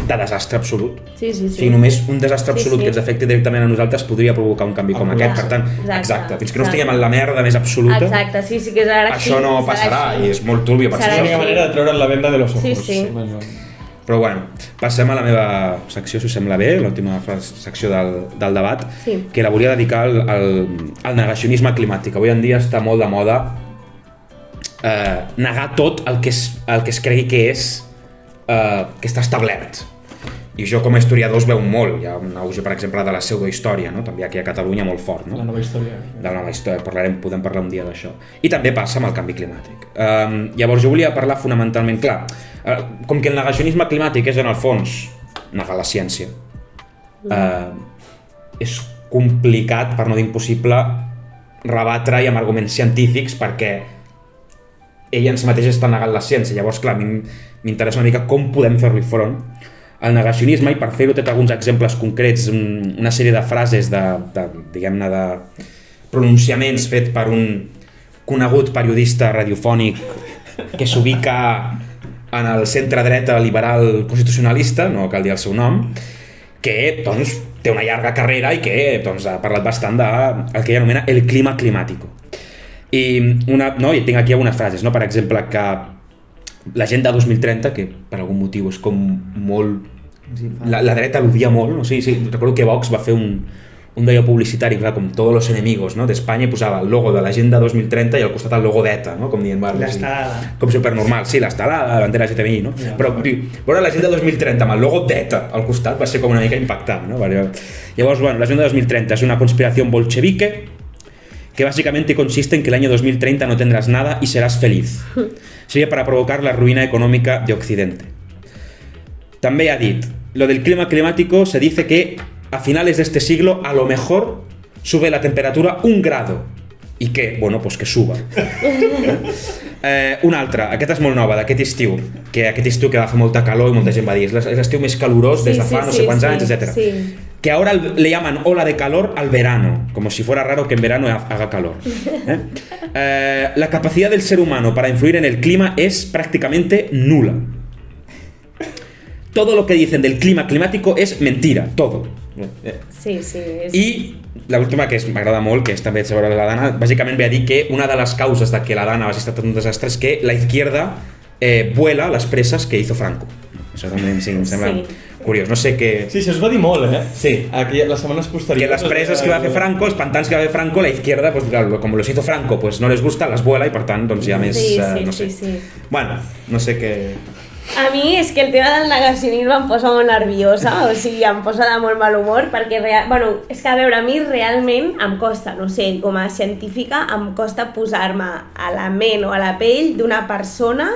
de desastre absolut. Sí. O sigui, només un desastre absolut que ens afecti directament a nosaltres podria provocar un canvi com aquest, per tant, exacte, fins que no estiguem en la merda més absoluta, exacte, sí, que és ara això no passarà i és molt turbi. És l'única manera de treure'n la venda de los ojos. Sí. Però bueno, passem a la meva secció, si us sembla bé, l'última secció del debat, que la volia dedicar al negacionisme climàtic. Avui en dia està molt de moda negar tot el que es cregui que està establert. I això com a historiador es veu molt. Hi ha un auge, per exemple, de la pseudohistòria, no? També aquí a Catalunya molt fort, no? La nova història. De la nova història, podem parlar un dia d'això. I també passa amb el canvi climàtic. Llavors jo volia parlar fonamentalment, clar, com que el negacionisme climàtic és en el fons negar la ciència, és complicat, per no dir impossible, rebatre i amb arguments científics perquè ell en si mateix està negant la ciència. Llavors, clar, a mi m'interessa una mica com podem fer-li front al negacionisme, i per fer-ho he tret alguns exemples concrets, una sèrie de frases diguem-ne, de pronunciaments fet per un conegut periodista radiofònic que s'ubica en el centre-dreta liberal constitucionalista, no cal dir el seu nom, que doncs, té una llarga carrera i que doncs, ha parlat bastant del que ell anomena el clima climàtico. I tinc aquí algunes frases, no? Per exemple, que l'Agenda 2030, que per algun motiu és com molt... La dreta l'odia molt, no? Sí, recordo que Vox va fer un d'allò publicitari, clar, com todos los enemigos, no? d'Espanya, i posava el logo de l'Agenda 2030 i al costat el logo d'ETA, no? Com dient, l'estelada. Com supernormal, sí, l'estelada, la bandera LGTBI, no? Però veure l'Agenda 2030 amb el logo d'ETA al costat va ser com una mica impactant, no? Llavors, bueno, l'Agenda 2030 es una conspiración bolchevique que básicamente consiste en que el año 2030 no tendrás nada y serás feliz. Sería para provocar la ruina económica de Occidente. També ha dit, lo del clima climático se dice que a finales de este siglo a lo mejor sube la temperatura 1 grado. I que, bueno, pues que suba. Una altra, aquesta és molt nova, d'aquest estiu, que aquest estiu que va fer molta calor i molta gent va dir, és l'estiu més calorós des de fa no sé quants anys, etc. Que ahora le llaman ola de calor al verano, como si fuera raro que en verano haga calor. La capacidad del ser humano para influir en el clima es prácticamente nula. Todo lo que dicen del clima climático es mentira, todo. Sí. I l'última, que m'agrada molt, que és també sobre la Dana, bàsicament ve a dir que una de les causes de que la Dana hagi estat un desastre és que la izquierda vuela les presses que hizo Franco. Això també em sembla curiós, no sé què... Sí, això es va dir molt, Sí. Aquí, les setmanes posteriors... Que les preses que va fer Franco, els pantans que va fer Franco, la izquierda, pues, claro, como los hizo Franco, pues no les gusta, les vuela i per tant, doncs hi ha més... no sé. Bueno, no sé què... A mi és que el tema del negacionisme em posa molt nerviosa, o sigui, em posa de molt mal humor, perquè, bueno, és que a veure, a mi realment em costa, no sé, com a científica, em costa posar-me a la ment o a la pell d'una persona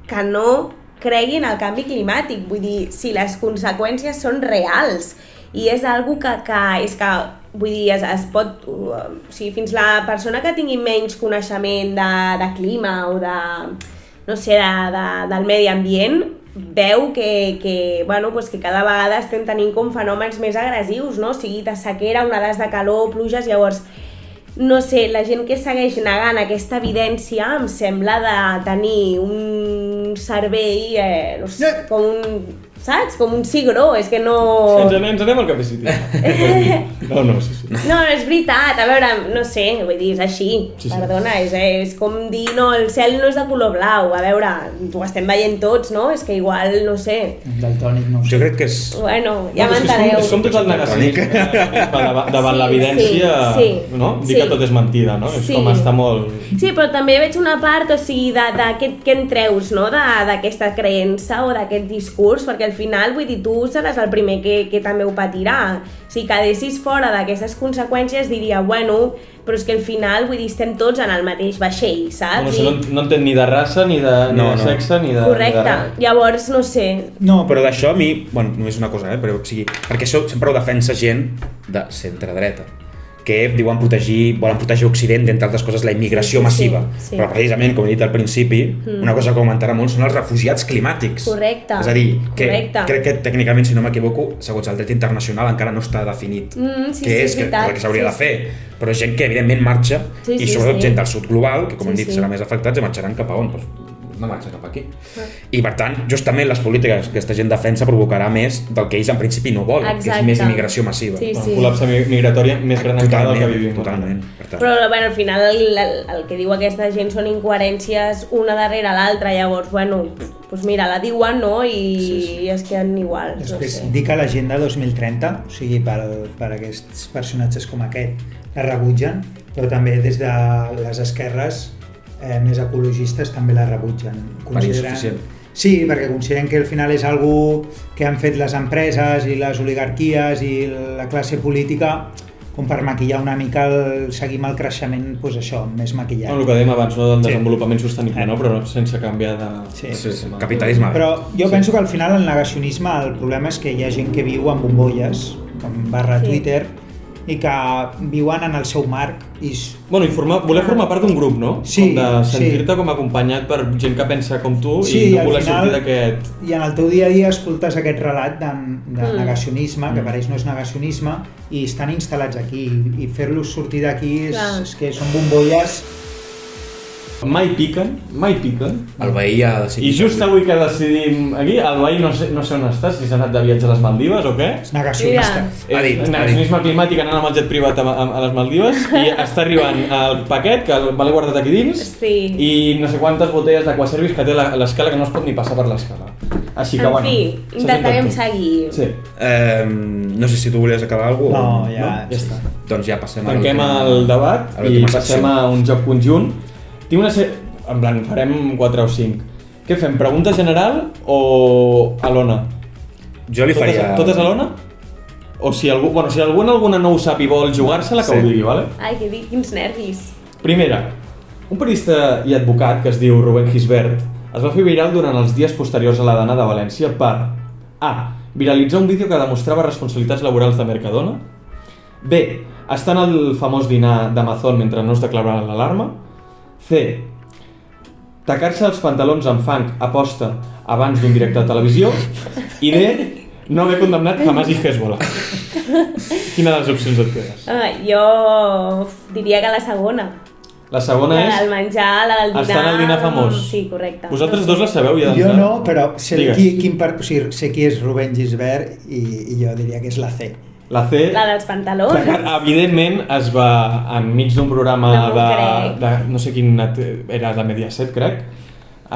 que no cregui en el canvi climàtic. Vull dir, si les conseqüències són reals i és algo que és que, vull dir, es pot... O sigui, fins la persona que tingui menys coneixement de clima o de... no sé, del medi ambient, veu que, bueno, pues que cada vegada estem tenint com fenòmens més agressius, no? O sigui, de sequera, onades de calor, pluges, llavors, no sé, la gent que segueix negant aquesta evidència em sembla de tenir un cervell, no sé, com un... saps? Com un cigró, és que no... Ens anem al capacity. No, sí. No, és veritat, a veure, no sé, vull dir, és així, Sí. perdona, és com dir, no, el cel no és de color blau, a veure, ho estem veient tots, no? És que igual, no sé... Daltònic, no ho sé. Jo crec que és... Bueno, ja No, m'enteneu. és com tot el negacionisme. Davant l'evidència, sí, no? Dir que tot és mentida, no? És com està molt... Sí, però també veig una part, o sigui, de què en treus, no?, d'aquesta creença o d'aquest discurs, perquè al final, vull dir, tu seràs el primer que també ho patirà. Si quedessis fora d'aquestes conseqüències diria, bueno, però és que al final, vull dir, estem tots en el mateix vaixell, saps? No entén ni de raça, ni de sexe, ni de... Correcte, llavors, no sé... No, però d'això a mi, bueno, només una cosa, però o sigui, perquè això sempre ho defensa gent de centre-dreta, que volen protegir Occident, d'entre altres coses, la immigració massiva. sí. Però precisament, com he dit al principi, una cosa que augmentarà molt són els refugiats climàtics. Correcte. És a dir, que Correcte. crec que tècnicament, si no m'equivoco, segons el dret internacional encara no està definit què és el que s'hauria de fer. Però gent que evidentment marxa, i sobretot gent del sud global, que com hem dit serà més afectats, i marxaran cap a on? Doncs no marxa cap aquí. I per tant, justament les polítiques que aquesta gent defensa provocarà més del que ells en principi no volen, que és més immigració massiva. Sí. Un col·lapse migratòria més gran encara del que vivim. Totalment. Però bueno, al final el que diu aquesta gent són incoherències una darrere l'altra, llavors, bueno, doncs mira, la diuen, no? I es queden iguals. Després, no sé. dir que l'agenda 2030, o sigui, per aquests personatges com aquest, la rebutgen, però també des de les esquerres més ecologistes també la rebutgen. Suficient. Sí, perquè consideren que al final és algo que han fet les empreses i les oligarquies i la classe política com per maquillar una mica seguir amb el creixement, doncs això, més maquillat. El que dèiem abans, no, del desenvolupament sostenible, no? Però sense canviar de... Sí. Capitalisme. Però jo penso que al final el negacionisme, el problema és que hi ha gent que viu en bombolles, com Twitter, i que viuen en el seu marc i... Bueno, voler formar part d'un grup, no? Sí, com de sentir-te com acompanyat per gent que pensa com tu sí, i no voler final, sortir d'aquest... I en el teu dia a dia escoltes aquest relat de negacionisme, que per ells no és negacionisme, i estan instal·lats aquí, i fer-los sortir d'aquí és que són bombolles... Mai piquen. El veí ha decidit... I just avui que decidim aquí, el veí no sé on està, si s'ha anat de viatge a les Maldives o què. És negacionista. Ha dit. Negacionisme climàtic, anant amb el jet privat a les Maldives, i està arribant el paquet, que me l'he guardat aquí dins, i no sé quantes botelles d'aquaservice que té l'escala, que no es pot ni passar per l'escala. Així que, en bueno... fi, intentarem seguir. Sí. No sé si tu volies acabar alguna cosa. No, ja està. Doncs ja passem Tanquem el debat i passem a un joc conjunt. Tinc una sèrie... En plan, farem 4 o 5. Què fem, pregunta general o a l'Ona? Jo li faria... Totes a l'Ona? O si algú, si algú en alguna no ho sap i vol jugar-se-la, que ho digui, vale? Ai, quins nervis. Primera, un periodista i advocat que es diu Rubén Gisbert es va fer viral durant els dies posteriors a la Dana de València per A. Viralitzar un vídeo que demostrava responsabilitats laborals de Mercadona. B. Estar en el famós dinar d'Amazon mentre no es declarava l'alarma. C. Tacar-se els pantalons amb fang a posta abans d'un directe de televisió. I D. No haver condemnat Hamas i Hezbollah. Quina de les opcions et quedes? Jo diria que la segona. La segona és... La del menjar, la del dinar... Estar en el dinar famós. Sí, correcte. Vosaltres dos la sabeu ja? Jo no, però sé Digues. sé qui és Rubén Gisbert i jo diria que és la C. La C... La dels pantalons. Evidentment es va, enmig d'un programa de no sé quin, era de Mediaset, crec,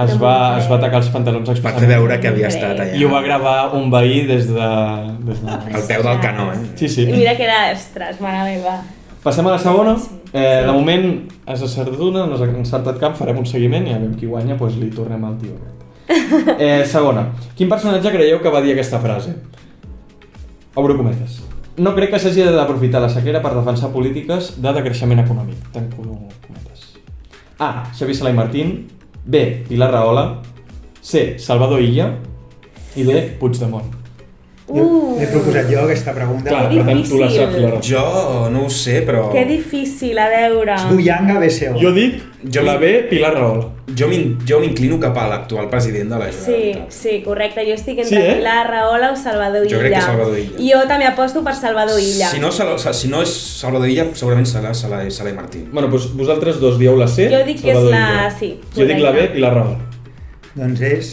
es va atacar els pantalons Per expressament. fer veure que havia estat allà. I ho va gravar un veí des de... Al peu del canó, Sí. I mira que era, ostres, mare meva. Passem a la segona. De moment has acertat una, no has encertat cap, farem un seguiment i a veure qui guanya, doncs li tornem al tio aquest. Segona. Quin personatge creieu que va dir aquesta frase? Obro cometes. No crec que s'hagi d'aprofitar la sequera per defensar polítiques de decreixement econòmic. Tanco cometes. A. Xavier Sala i Martín. B. Pilar Rahola. C. Salvador Illa. I D. Puigdemont. L'he proposat jo, aquesta pregunta. Clar, per tant, tu la saps, la resposta. Jo no ho sé, però... Que difícil, a veure. És Buyanga BCO. Jo dic la B. Pilar Rahola. Jo m'inclino cap a l'actual president de la Generalitat. Sí, correcte. Jo estic entre Pilar Rahola o Salvador Illa. Jo crec que Salvador Illa. Jo també aposto per Salvador Illa. Si no és Salvador Illa, segurament serà Sala i Martín. Bueno, doncs vosaltres dos dieu la C. Jo dic que és la... Sí, jo dic la B, Pilar Rahola. Doncs és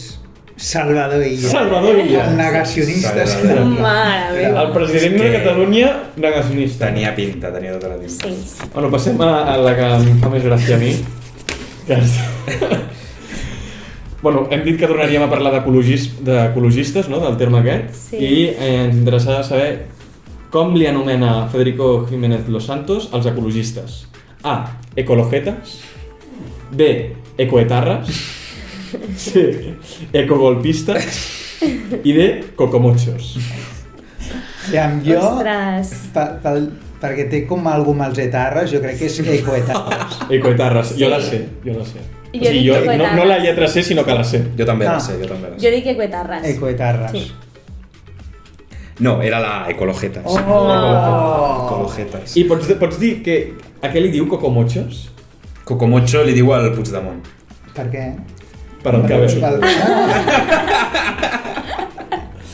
Salvador Illa. Salvador Illa. Negacionista. Mare meva. El president de Catalunya, negacionista. Tenia tota la pinta. Sí. Bueno, passem a la que em fa més gràcia a mi. Bueno, hem dit que tornaríem a parlar d'ecologistes, no?, del terme aquest, sí. I ens interessava saber com li anomena Federico Jiménez Los Santos als ecologistes. A. Ecologetas. B. Ecoetarras. C. Ecogolpistes. I D. Cocomochos. Jo, Ostres. perquè té com algú amb els etarres, jo crec que és ecoetarres. Ecoetarras, Sí. jo la sé. Jo O sigui, dic no ecoetarras. la lletra C, sinó que la sé. Jo també la Ah. sé. Jo dic Ecoetarras. Ecoetarres. Sí. No, era la Ecologetas. Ecologetas. I pots dir que a què li diu Cocomochos? Cocomocho li diu al Puigdemont. Per què? Per al cabell.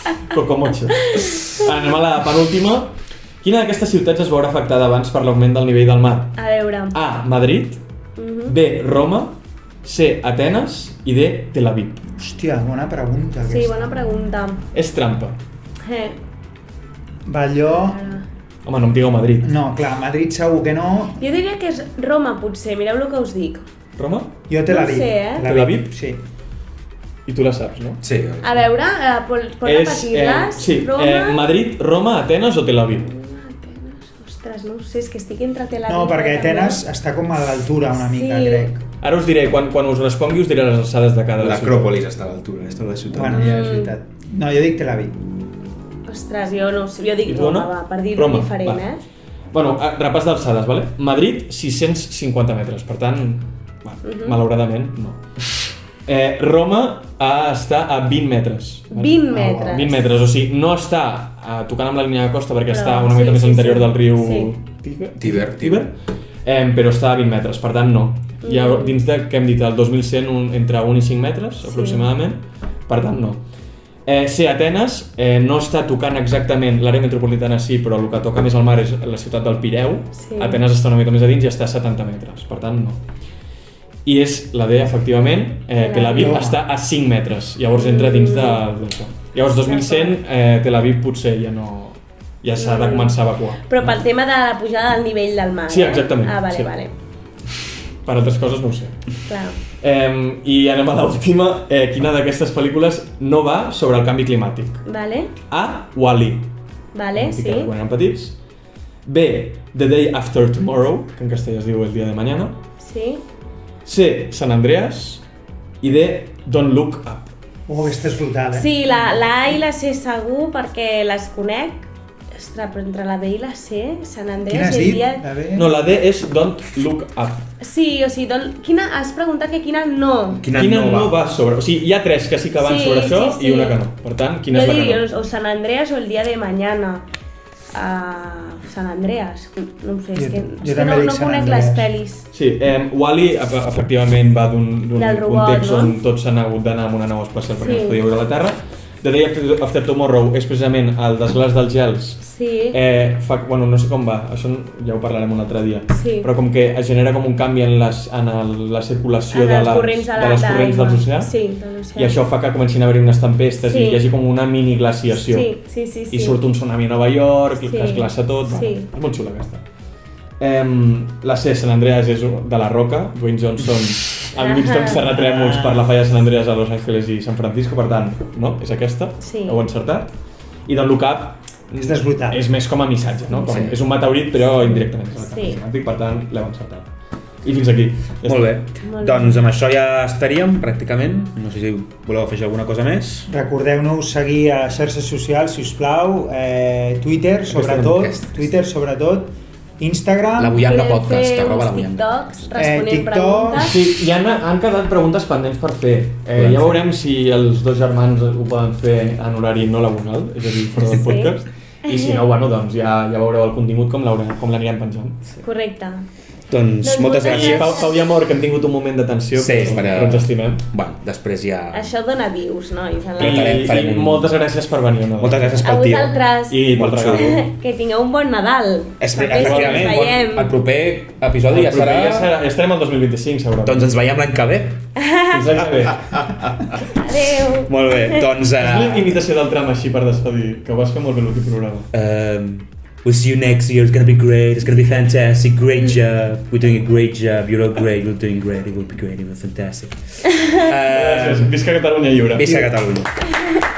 Ah, Cocomochos. Anem a la penúltima. Quina d'aquestes ciutats es veurà afectada abans per l'augment del nivell del mar? A veure. A. Madrid. B. Roma. C. Atenes. I D. Tel Aviv. Hòstia, bona pregunta. Sí, aquesta. bona pregunta. És trampa. Va, jo... Home, no em digueu Madrid. No, clar, Madrid segur que no. Jo diria que és Roma, potser. Mireu el que us dic. Roma? Jo Tel No Aviv. sé, eh? Tel Aviv? Sí. I tu la saps, no? Sí. A veure, pots repetir-les? sí, Roma... Madrid, Roma, Atenes o Tel Aviv? Atenes. Ostres, no ho sé, és que estic entre Tel Aviv... No, perquè i Tel Atenes Aviv. està com a l'altura una mica, Sí. crec. Ara us diré, quan us respongui us diré les alçades de cada L'Acròpolis està a l'altura, és tota la ciutat. Bueno, ja és veritat. No, jo dic Tel Aviv. Ostres, jo no ho sé, jo dic I tu, Roma, Anna? va, per dir-ho Roma, diferent, va. eh? Bueno, repàs d'alçades, vale? Madrid, 650 metres, per tant, malauradament, no. Roma està a 20 metres. Vale? 20 metres. 20 metres, o sigui, no està tocant amb la línia de costa perquè Però està una sí, mica més a sí, l'interior sí. del riu Sí. Tíber, però està a 20 metres, per tant no. Hi ha dins de, què hem dit, el 2100 entre 1 i 5 metres, aproximadament, per tant no. Sí, Atenes no està tocant exactament l'àrea metropolitana, sí, però el que toca més al mar és la ciutat del Pireu. Sí. Atenes està una mica més a dins i està a 70 metres, per tant no. I és la D, efectivament, Tel Aviv està a 5 metres, llavors entra dins del tot. Llavors 2100 Tel Aviv potser ja s'ha de començar a evacuar. Però pel tema de la pujada del nivell del mar, Sí, exactament, Ah, vale, sí. vale. Per altres coses no ho sé. Clar. I anem a l'última. Quina d'aquestes pel·lícules no va sobre el canvi climàtic? Vale, A. Wall-E. vale, sí. Quan eren petits. B. The Day After Tomorrow, que en castellà es diu El dia de mañana. Sí. C. San Andreas. I D. Don't Look Up. Oh, aquesta és brutal, eh? Sí, la A i la C segur perquè les conec. Ostres, però entre la B i la C, Sant Quina Andrés has i el dit? dia... La B? No, la D és Don't Look Up. Sí, o sigui, quina... has preguntat que quina no. Quina no va sobre... O sigui, hi ha tres que sí que van Sí, sobre això sí, sí. i una que no. Per tant, quina Jo és la que diria no? o Sant Andreas o el dia de mañana. Sant Andreas. No ho sé, és Jo- que, jo és que també no, dic no Sant conec Andreas. les pel·lis. Sí, Wall-E efectivament va d'un Del robot, context no? on tots s'han hagut d'anar amb una nau espacial perquè Sí. no es podia veure la Terra. The Day After Tomorrow és precisament el desglàs dels gels. Sí. Bueno, no sé com va, això ja ho parlarem un altre dia, Sí. però com que es genera com un canvi en la circulació En de els les corrents corrents d'aigua. dels oceans, Sí, de l'oceà. i això fa que comencin a haver unes tempestes Sí. i hi hagi com una mini glaciació. Sí. I surt un tsunami a Nova York, Sí. que es glaça tot. Sí. Bueno, és molt xula aquesta. La C, Sant Andreas, és de la Roca, Dwayne Johnson al mig d'uns terratrèmols per la falla de Sant Andreas a Los Angeles i San Francisco, per tant, no? És aquesta, Sí. heu encertat. I Don't Look Up Aquesta és brutal. és més com a missatge, no? Com, Sí. És un meteorit, però indirectament és el Sí. canvi climàtic, per tant, l'heu encertat. I fins aquí. Molt bé. Molt bé. Doncs amb això ja estaríem, pràcticament. No sé si voleu afegir alguna cosa més. Recordeu-nos seguir a xarxes socials, si us plau, Twitter, sobretot, Instagram, La Boianga Podem Podcast, fer arroba la uns Boianga. TikToks responent TikTok. preguntes. Sí, i han quedat preguntes pendents per fer. Ja veurem si els dos germans ho poden fer en horari no laboral, és a dir, fora del Sí. podcast. I si no, bueno, doncs ja veureu el contingut com l'anirem penjant. Correcte. Doncs moltes moltes I gràcies. Pau i Amor, que hem tingut un moment d'atenció, Sí, però ens estimem. Bueno, després ja... Això dona vius, nois. En Però la... farem I un- moltes gràcies per venir. No? Moltes gràcies A pel tio. vosaltres. I pel regal. Que tingueu un bon Nadal. Efectivament, Ens veiem. el proper episodi El ja proper serà... ja estarem al 2025, segurament. Doncs ens veiem l'any que ve. Fins l'any que ve. Adéu. Molt bé, doncs... És la imitació del tram així per despedir, que ho vas fer molt bé l'últim programa. We'll see you next year. It's gonna be great. It's gonna be fantastic. Great job. We're doing a great job. You're all great. We're doing great. It will be great. It will be fantastic. Gràcies. Visca Catalunya lliure. Visca Catalunya.